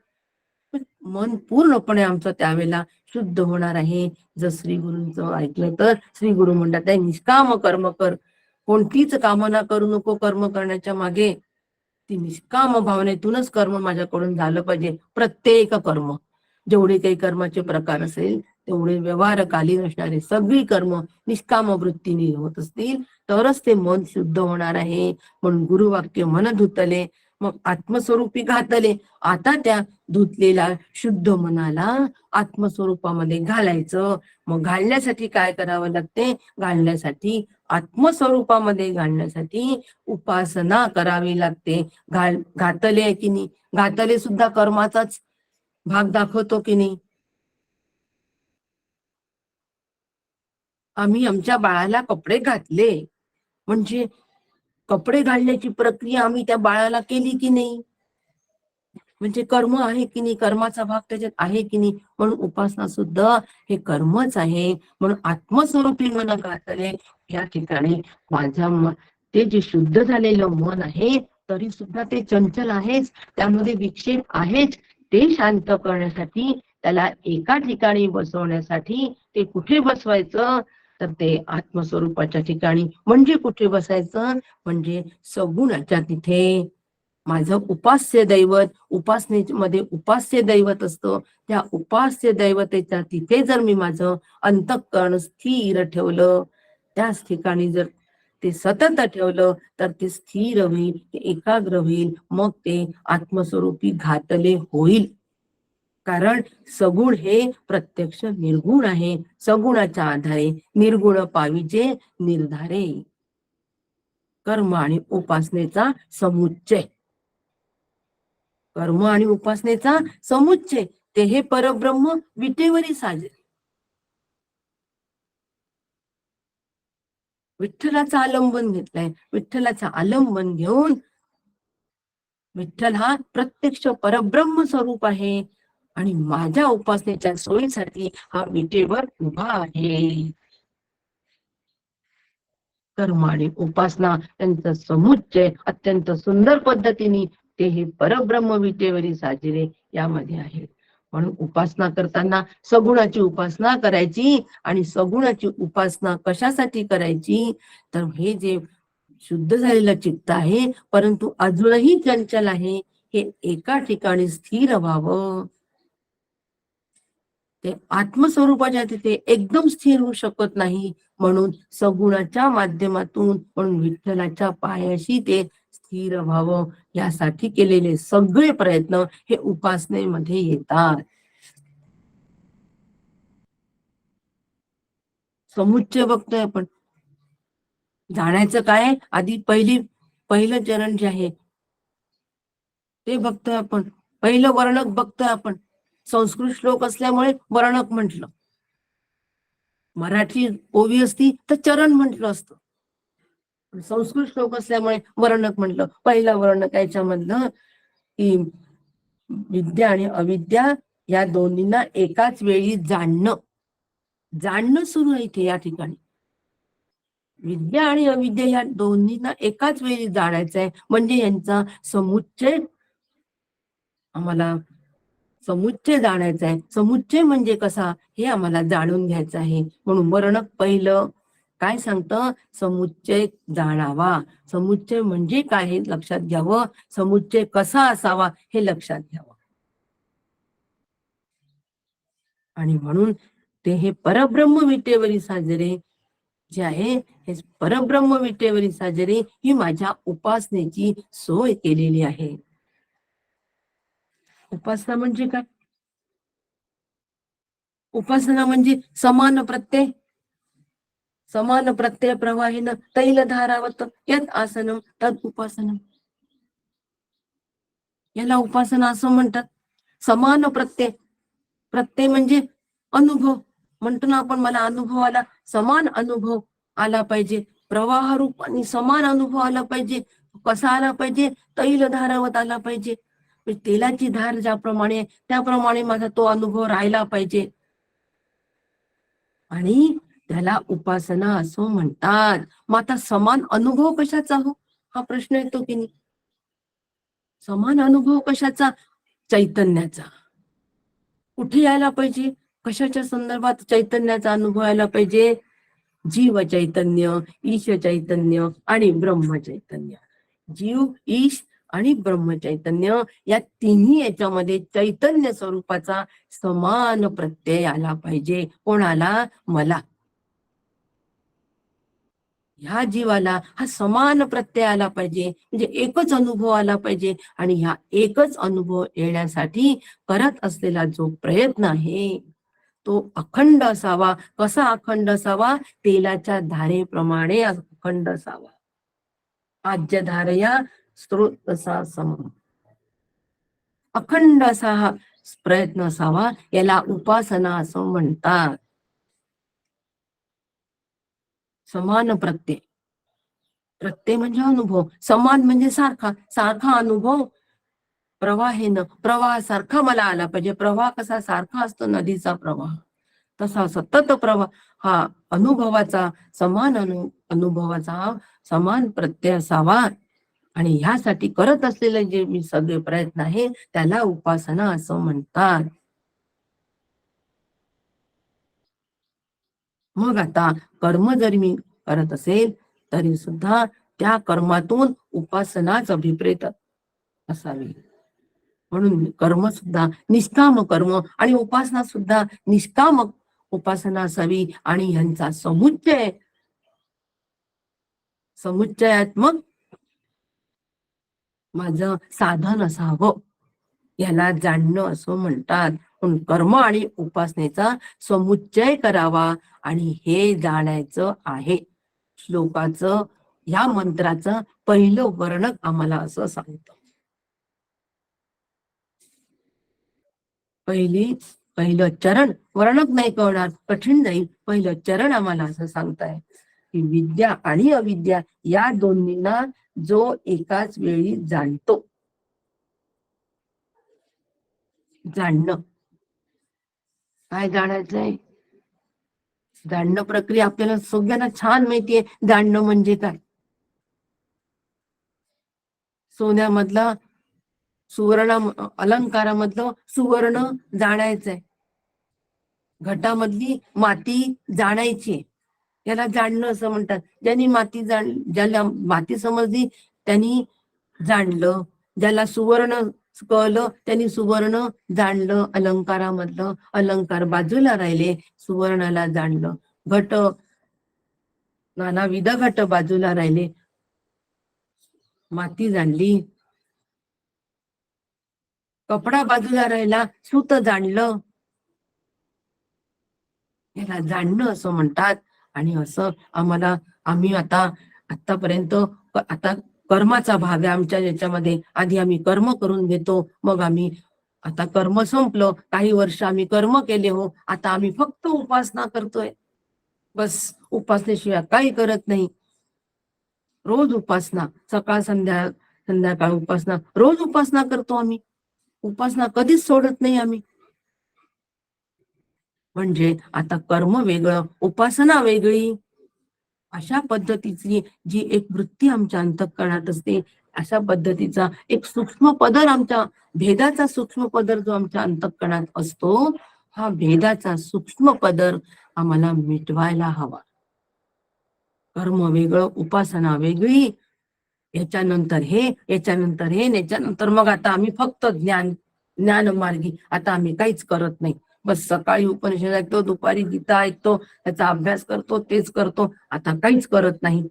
मन पूर्णपणे आमचं त्यावेळेला शुद्ध होणार आहे जर श्री गुरूंचं ऐकलं तर. श्री गुरु म्हणतात निष्काम कर्म कर, कोणतीच कामना करू नको कर्म करण्याच्या मागे. ती निष्काम भावनेतूनच कर्म माझ्याकडून झालं पाहिजे. प्रत्येक कर्म, जेवढे काही कर्माचे प्रकार असेल तेवढे व्यवहारकालीन असणारे सगळी कर्म निष्काम वृत्तीने होत असतील तरच ते मन शुद्ध होणार आहे. म्हणून गुरुवाक्य मन धुतले, मग आत्मस्वरूपी घातले. आता त्या धुतलेल्या शुद्ध मनाला आत्मस्वरूपामध्ये घालायचं. मग घालण्यासाठी काय करावं लागते? घालण्यासाठी आत्मस्वरूपामध्ये घालण्यासाठी उपासना करावी लागते. घातले आहे की नाही? घातले सुद्धा कर्माचाच भाग दाखवतो की नाही? आम्ही आमच्या बाळाला कपडे घातले म्हणजे कपडे घालण्याची प्रक्रिया आम्ही त्या बाळाला केली की नाही? म्हणजे कर्म आहे की नाही? कर्माचा भाग त्याच्यात आहे की नाही? म्हणून उपासना सुद्धा हे कर्मच आहे. म्हणून आत्मस्वरूपी मन घातले या ठिकाणी माझ्या ते जे शुद्ध झालेलं मन आहे तरी सुद्धा ते चंचल आहेच, त्यामध्ये विक्षेप आहेच. ते शांत करण्यासाठी त्याला एका ठिकाणी बसवण्यासाठी ते कुठे बसवायचं? तर ते आत्मस्वरूपाच्या ठिकाणी. म्हणजे कुठे बसायचं? म्हणजे सगुणाच्या तिथे. माझं उपास्य दैवत, उपासनेमध्ये उपास्य दैवत असतं. त्या उपास्य दैवतेच्या तिथे जर मी माझं अंतःकरण स्थिर ठेवलं, त्याच ठिकाणी जर ते सतत ठेवलं तर ते स्थिर होईल, ते एकाग्र होईल. मग ते आत्मस्वरूपी घातले होईल. कारण सगुण हे प्रत्यक्ष निर्गुण आहे. सगुणाच्या आधारे निर्गुण पाविजे निर्धारे. कर्म आणि उपासनेचा समुच्चय. कर्म आणि उपासनेचा समुच्चय ते हे परब्रह्म विटेवरी साजे. विठ्ठलाचा आलंबन घेतलाय. विठ्ठलाचा आलंबन घेऊन विठ्ठल हा प्रत्यक्ष परब्रह्म स्वरूप आहे आणि माझ्या उपासनेच्या सोयीसाठी हा विटेवर उभा आहे. कर्म आणि उपासना त्यांचं समुच्चय अत्यंत सुंदर पद्धतीने ते हे परब्रह्म विटेवरी साजिरे यामध्ये आहे. म्हणून उपासना करताना सगुणाची उपासना करायची. आणि सगुणाची उपासना कशासाठी करायची? तर हे जे शुद्ध झालेलं चित्त आहे परंतु अजूनही चंचल आहे, हे एका ठिकाणी स्थिर व्हावं. ते आत्मस्वरूपाच्या तिथे एकदम स्थिर होऊ शकत नाही. म्हणून सगुणाच्या माध्यमातून, म्हणून विठ्ठलाच्या पायाशी ते स्थिर व्हावं यासाठी केलेले सगळे प्रयत्न हे उपासनेमध्ये येतात. समुच्चय बघतोय आपण. जाण्याचं काय? आधी पहिलं चरण जे आहे ते बघतोय आपण. पहिलं वर्णक बघतोय आपण. संस्कृत श्लोक असल्यामुळे वर्णक म्हटलं. मराठी ओवी असती तर चरण म्हटलं असतं. संस्कृत श्लोक असल्यामुळे वर्णक म्हटलं. पहिला वर्णक याच्यामधलं की विद्या आणि अविद्या या दोन्हींना एकाच वेळी जाणणं सुरू आहे इथे या ठिकाणी. विद्या आणि अविद्या या दोन्हींना एकाच वेळी जाणायचं आहे. म्हणजे यांचा समुच्चय आम्हाला समुच्चय जाणायचा आहे. समुच्चय म्हणजे कसा हे आम्हाला जाणून घ्यायचं आहे. म्हणून वर्णक पहिलं काय सांगतं? समुच्चय जाणावा. समुच्चय म्हणजे काय हे लक्षात घ्यावं. समुच्चय कसा असावा हे लक्षात घ्यावं. आणि म्हणून ते हे परब्रह्म विटेवरी साजरे जे आहे हे परब्रह्म विटेवरी साजरे ही माझ्या उपासनेची सोय केलेली आहे. उपासना म्हणजे काय? उपासना म्हणजे समान प्रत्यय प्रवाहीन तैलधारावत यत आसनम तद उपासना. याला उपासना असं म्हणतात. समान प्रत्यय म्हणजे अनुभव. म्हणतो ना आपण, मला अनुभव आला, समान अनुभव आला पाहिजे. प्रवाह रूप आणि समान अनुभव आला पाहिजे. कसा आला पाहिजे? तैलधारावत आला पाहिजे. तेलाची धार ज्याप्रमाणे त्याप्रमाणे माझा तो अनुभव राहिला पाहिजे. आणि त्याला उपासना असं म्हणतात. मग आता समान अनुभव कशाचा हो हा प्रश्न येतो की नाही? समान अनुभव कशाचा? चैतन्याचा. कुठे यायला पाहिजे? कशाच्या संदर्भात चैतन्याचा अनुभव यायला पाहिजे? जीव चैतन्य, ईश चैतन्य आणि ब्रह्म चैतन्य. जीव, ईश आणि ब्रह्म चैतन्य या तिन्ही याच्यामध्ये चैतन्य स्वरूपाचा समान प्रत्यय आला पाहिजे. कोणाला? मला. ह्या जीवाला हा समान प्रत्यय आला पाहिजे, म्हणजे एकच अनुभव आला पाहिजे. आणि ह्या एकच अनुभव येण्यासाठी करत असलेला जो प्रयत्न आहे तो अखंड असावा. कसा अखंड असावा? तेलाच्या धारेप्रमाणे अखंड असावा. आज्य धारया स्त्रोत असा सम. अखंड असा हा प्रयत्न असावा. याला उपासना असं म्हणतात. समान प्रत्यय. प्रत्यय म्हणजे अनुभव, समान म्हणजे सारखा. सारखा अनुभव प्रवाहेनं, प्रवाहासारखा मला आला पाहिजे. प्रवाह कसा सारखा असतो, नदीचा प्रवाह, तसा सतत प्रवाह हा अनुभवाचा, समान अनुभवाचा समान प्रत्यय असावा. आणि ह्यासाठी करत असलेले जे मी सगळे प्रयत्न आहे त्याला उपासना असं म्हणतात. मग आता कर्म जरी मी करत असेल तरी सुद्धा त्या कर्मातून उपासनाच अभिप्रेत असावी. म्हणून कर्म सुद्धा निष्काम कर्म आणि उपासना सुद्धा निष्काम उपासना असावी. आणि ह्यांचा समुच्चयात्मक माझं साधन असावं. याला जाणणं असं म्हणतात. पण कर्म आणि उपासनेचा समुच्चय करावा आणि हे जाणायचं आहे. श्लोकाचं, या मंत्राचं पहिलं वर्णक आम्हाला असं सांगतं. पहिलं चरण, वर्णक नाही कळणार, कठीण जाईल. पहिलं चरण आम्हाला असं सांगताय की विद्या आणि अविद्या या दोन्हींना जो एकाच वेळी जाणतो. जाणणं काय जाणायचंय? जाणणं प्रक्रिया आपल्याला सगळ्यांना छान माहितीये. जाणणं म्हणजे काय? सोन्यामधला सुवर्ण, अलंकारामधलं सुवर्ण जाणायचंय. घटामधली माती जाणायची, याला जाणणं असं म्हणतात. ज्याला माती समजली त्यांनी जाणलं. ज्याला सुवर्ण कळलं त्यांनी सुवर्ण जाणलं. अलंकारामधलं अलंकार बाजूला राहिले, सुवर्णाला जाणलं. घट, नानाविध घट बाजूला राहिले, माती जाणली. कपडा बाजूला राहिला, सूत जाणलं. याला जाणणं असं म्हणतात. आणि असं आम्ही आतापर्यंत आता कर्माचा भाग आहे आमच्या याच्यामध्ये. आधी आम्ही कर्म करून घेतो, मग आम्ही आता कर्म संपलं, काही वर्ष आम्ही कर्म केले हो, आता आम्ही फक्त उपासना करतोय. बस, उपासनेशिवाय काही करत नाही. रोज उपासना, सकाळ संध्याकाळ उपासना, रोज उपासना करतो आम्ही. उपासना कधीच सोडत नाही आम्ही. म्हणजे आता कर्म वेगळं, उपासना वेगळी. अशा पद्धतीची जी एक वृत्ती आमच्या अंतःकरणात असते, अशा पद्धतीचा एक सूक्ष्म पदर, आमच्या भेदाचा सूक्ष्म पदर जो आमच्या अंतःकरणात असतो, हा भेदाचा सूक्ष्म पदर आम्हाला मिटवायला हवा. कर्म वेगळं, उपासना वेगळी, याच्यानंतर हे, याच्यानंतर हे, याच्यानंतर मग आता आम्ही फक्त ज्ञानमार्गी. आता आम्ही काहीच करत नाही. बस सकाळी उपनिषद ऐकतो, दुपारी गीता ऐकतो, त्याचा अभ्यास करतो, तेच करतो. आता काहीच करत नाही,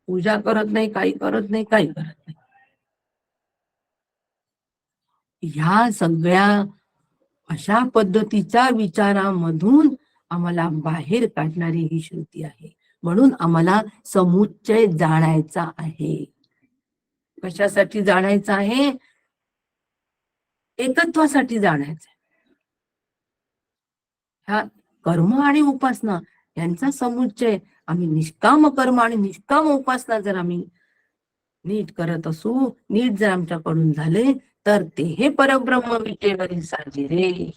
पूजा करत नाही, काही करत नाही, काही करत नाही. ह्या सगळ्या अशा पद्धतीच्या विचारामधून आम्हाला बाहेर काढणारी ही श्रुती आहे. म्हणून आम्हाला समुच्चय जाणायचा आहे. कशासाठी जाणायचं आहे? एकत्वासाठी जाणायचं. ह्या कर्म आणि उपासना यांचा समुच्चय, आम्ही निष्काम कर्म आणि निष्काम उपासना जर आम्ही नीट करत असू, नीट जर आमच्याकडून झाले, तर ते हे परब्रह्म विटेवरी साजे रे.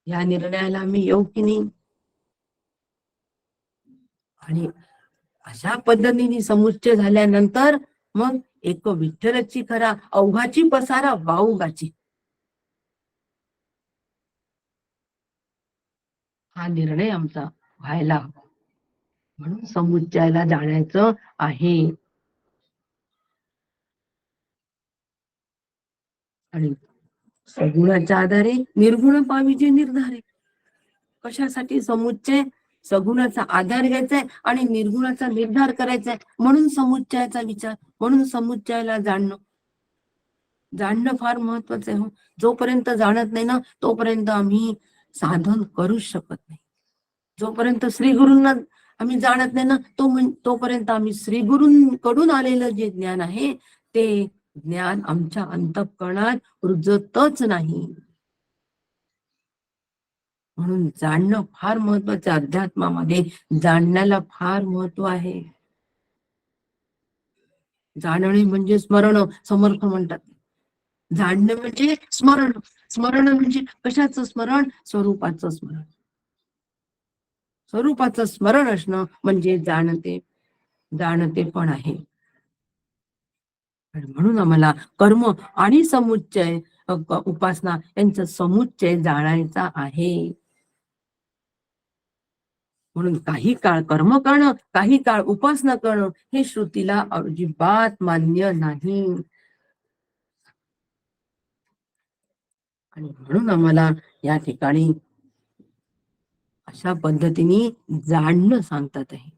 या निर्णयाला आम्ही येऊ की नाही? आणि अशा पद्धतीने समुच्चय झाल्यानंतर मग एक विठ्ठलची खरा, अवघाची पसारा वाऊगाची, हा निर्णय आमचा व्हायला हवा. म्हणून समुच्चयाला जाण्याचं आहे. आणि सगुणाच्या आधारे निर्गुण पाविजे निर्धारे. कशासाठी समुच्चय? सगुणाचा आधार घ्यायचा आहे आणि निर्गुणाचा निर्धार करायचा आहे. म्हणून समुच्चयाचा विचार, म्हणून समुच्चयाला जाणणं फार महत्वाचं आहे. हो, जोपर्यंत जाणत नाही ना तोपर्यंत आम्ही साधन करूच शकत नाही. जोपर्यंत श्री गुरूंना आम्ही जाणत नाही ना तोपर्यंत आम्ही श्री गुरूंकडून आलेलं जे ज्ञान आहे ते ज्ञान आमच्या अंतःकरणात रुजतच नाही. म्हणून जाणणं फार महत्वाचं. अध्यात्मामध्ये जाणण्याला फार महत्व आहे. जाणणे म्हणजे स्मरण, समर्थ म्हणतात. जाणणे म्हणजे स्मरण, स्मरण म्हणजे कशाचं स्मरण? स्वरूपाचं स्मरण. स्वरूपाचं स्मरण असणं म्हणजे जाणते पण आहे. म्हणून आम्हाला कर्म आणि समुच्चय उपासना यांचा समुच्चय जाणायचा आहे. म्हणून काही काळ कर्म करणं, काही काळ उपासना करणं हे श्रुतीला अजिबात मान्य नाही. आणि म्हणून आम्हाला या ठिकाणी अशा पद्धतीने जाणणं सांगतात आहे.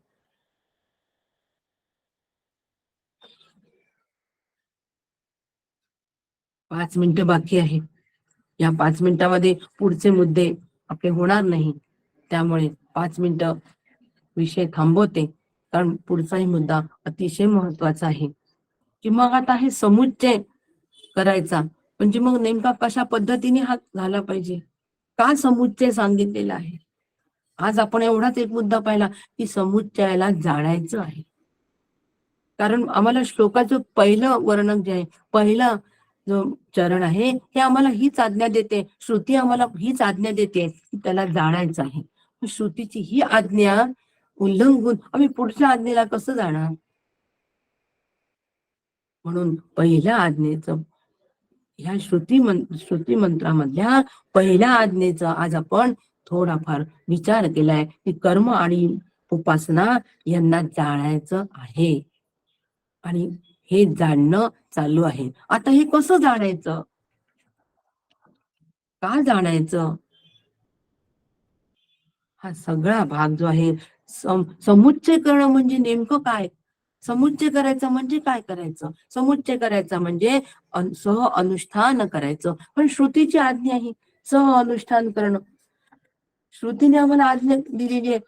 5 मिनिटं बाकी आहे. या 5 मिनिटामध्ये पुढचे मुद्दे आपले होणार नाही. त्यामुळे 5 मिनिटं विषय थांबवते, कारण पुढचाही मुद्दा अतिशय महत्वाचा आहे. की मग आता हे समुच्चय करायचा म्हणजे मग नेमका कशा पद्धतीने हा झाला पाहिजे, का समुच्चय सांगितलेला आहे. आज आपण एवढाच एक मुद्दा पाहिला की समुच्चयाला जाणायचं आहे. कारण आम्हाला श्लोकाचं पहिलं वर्णन जे आहे, पहिला जो चरण आहे हे आम्हाला हीच आज्ञा देते, श्रुती आम्हाला हीच आज्ञा देते की त्याला जाणायचं आहे. श्रुतीची ही आज्ञा उल्लंघून आम्ही पुढच्या आज्ञेला कसं जाणार? म्हणून पहिल्या आज्ञेचं, ह्या श्रुती मंत्रामधल्या पहिल्या आज्ञेचा आज आपण थोडाफार विचार केलाय की कर्म आणि उपासना यांना जाणायचं आहे. आणि हे जाणणं चालू आहे. आता हे कसं जाणायचं? का जाणायचं? हा सगळा भाग जो आहे, समुच्चय करणं म्हणजे नेमकं काय? समुच्चय करायचं म्हणजे काय करायचं? समुच्चय करायचा म्हणजे सह अनुष्ठान करायचं. पण श्रुतीची आज्ञा आहे सह अनुष्ठान करणं. श्रुतीने आम्हाला आज्ञा दिलेली आहे.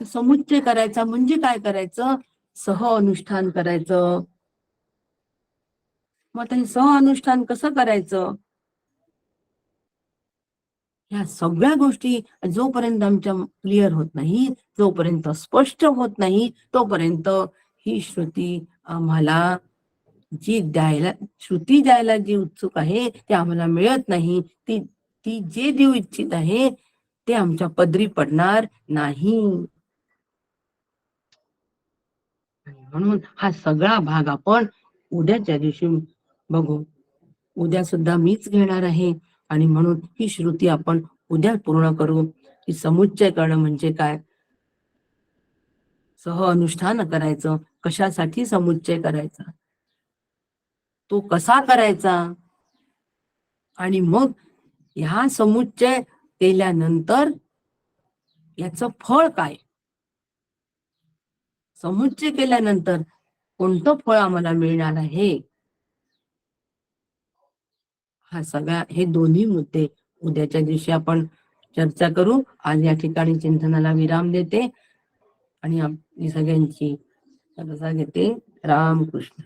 समुच्चय करायचा म्हणजे काय करायचं? सह अनुष्ठान करायचं. मग आता हे सह अनुष्ठान कसं करायचं? ह्या सगळ्या गोष्टी जोपर्यंत आमच्या क्लिअर होत नाही, जोपर्यंत स्पष्ट होत नाही, तोपर्यंत ही श्रुती आम्हाला श्रुती द्यायला जी उत्सुक आहे ते आम्हाला मिळत नाही. ती जे देऊ इच्छित आहे ते आमच्या पदरी पडणार नाही. म्हणून हा सगळा भाग आपण उद्याच्या दिवशी बघू. उद्या सुद्धा मीच घेणार आहे आणि म्हणून ही श्रुती आपण उद्या पूर्ण करू की समुच्चय करणं म्हणजे काय, सह अनुष्ठान करायचं. कशासाठी समुच्चय करायचा, तो कसा करायचा, आणि मग ह्या समुच्चय केल्यानंतर याचं फळ काय, समुच्चय केल्यानंतर कोणतं फळ आम्हाला मिळणार आहे. हा सगळा, हे दोन्ही मुद्दे उद्याच्या दिवशी आपण चर्चा करू. आज या ठिकाणी चिंतनाला विराम देते आणि आपली सगळ्यांची रजा घेते. रामकृष्ण.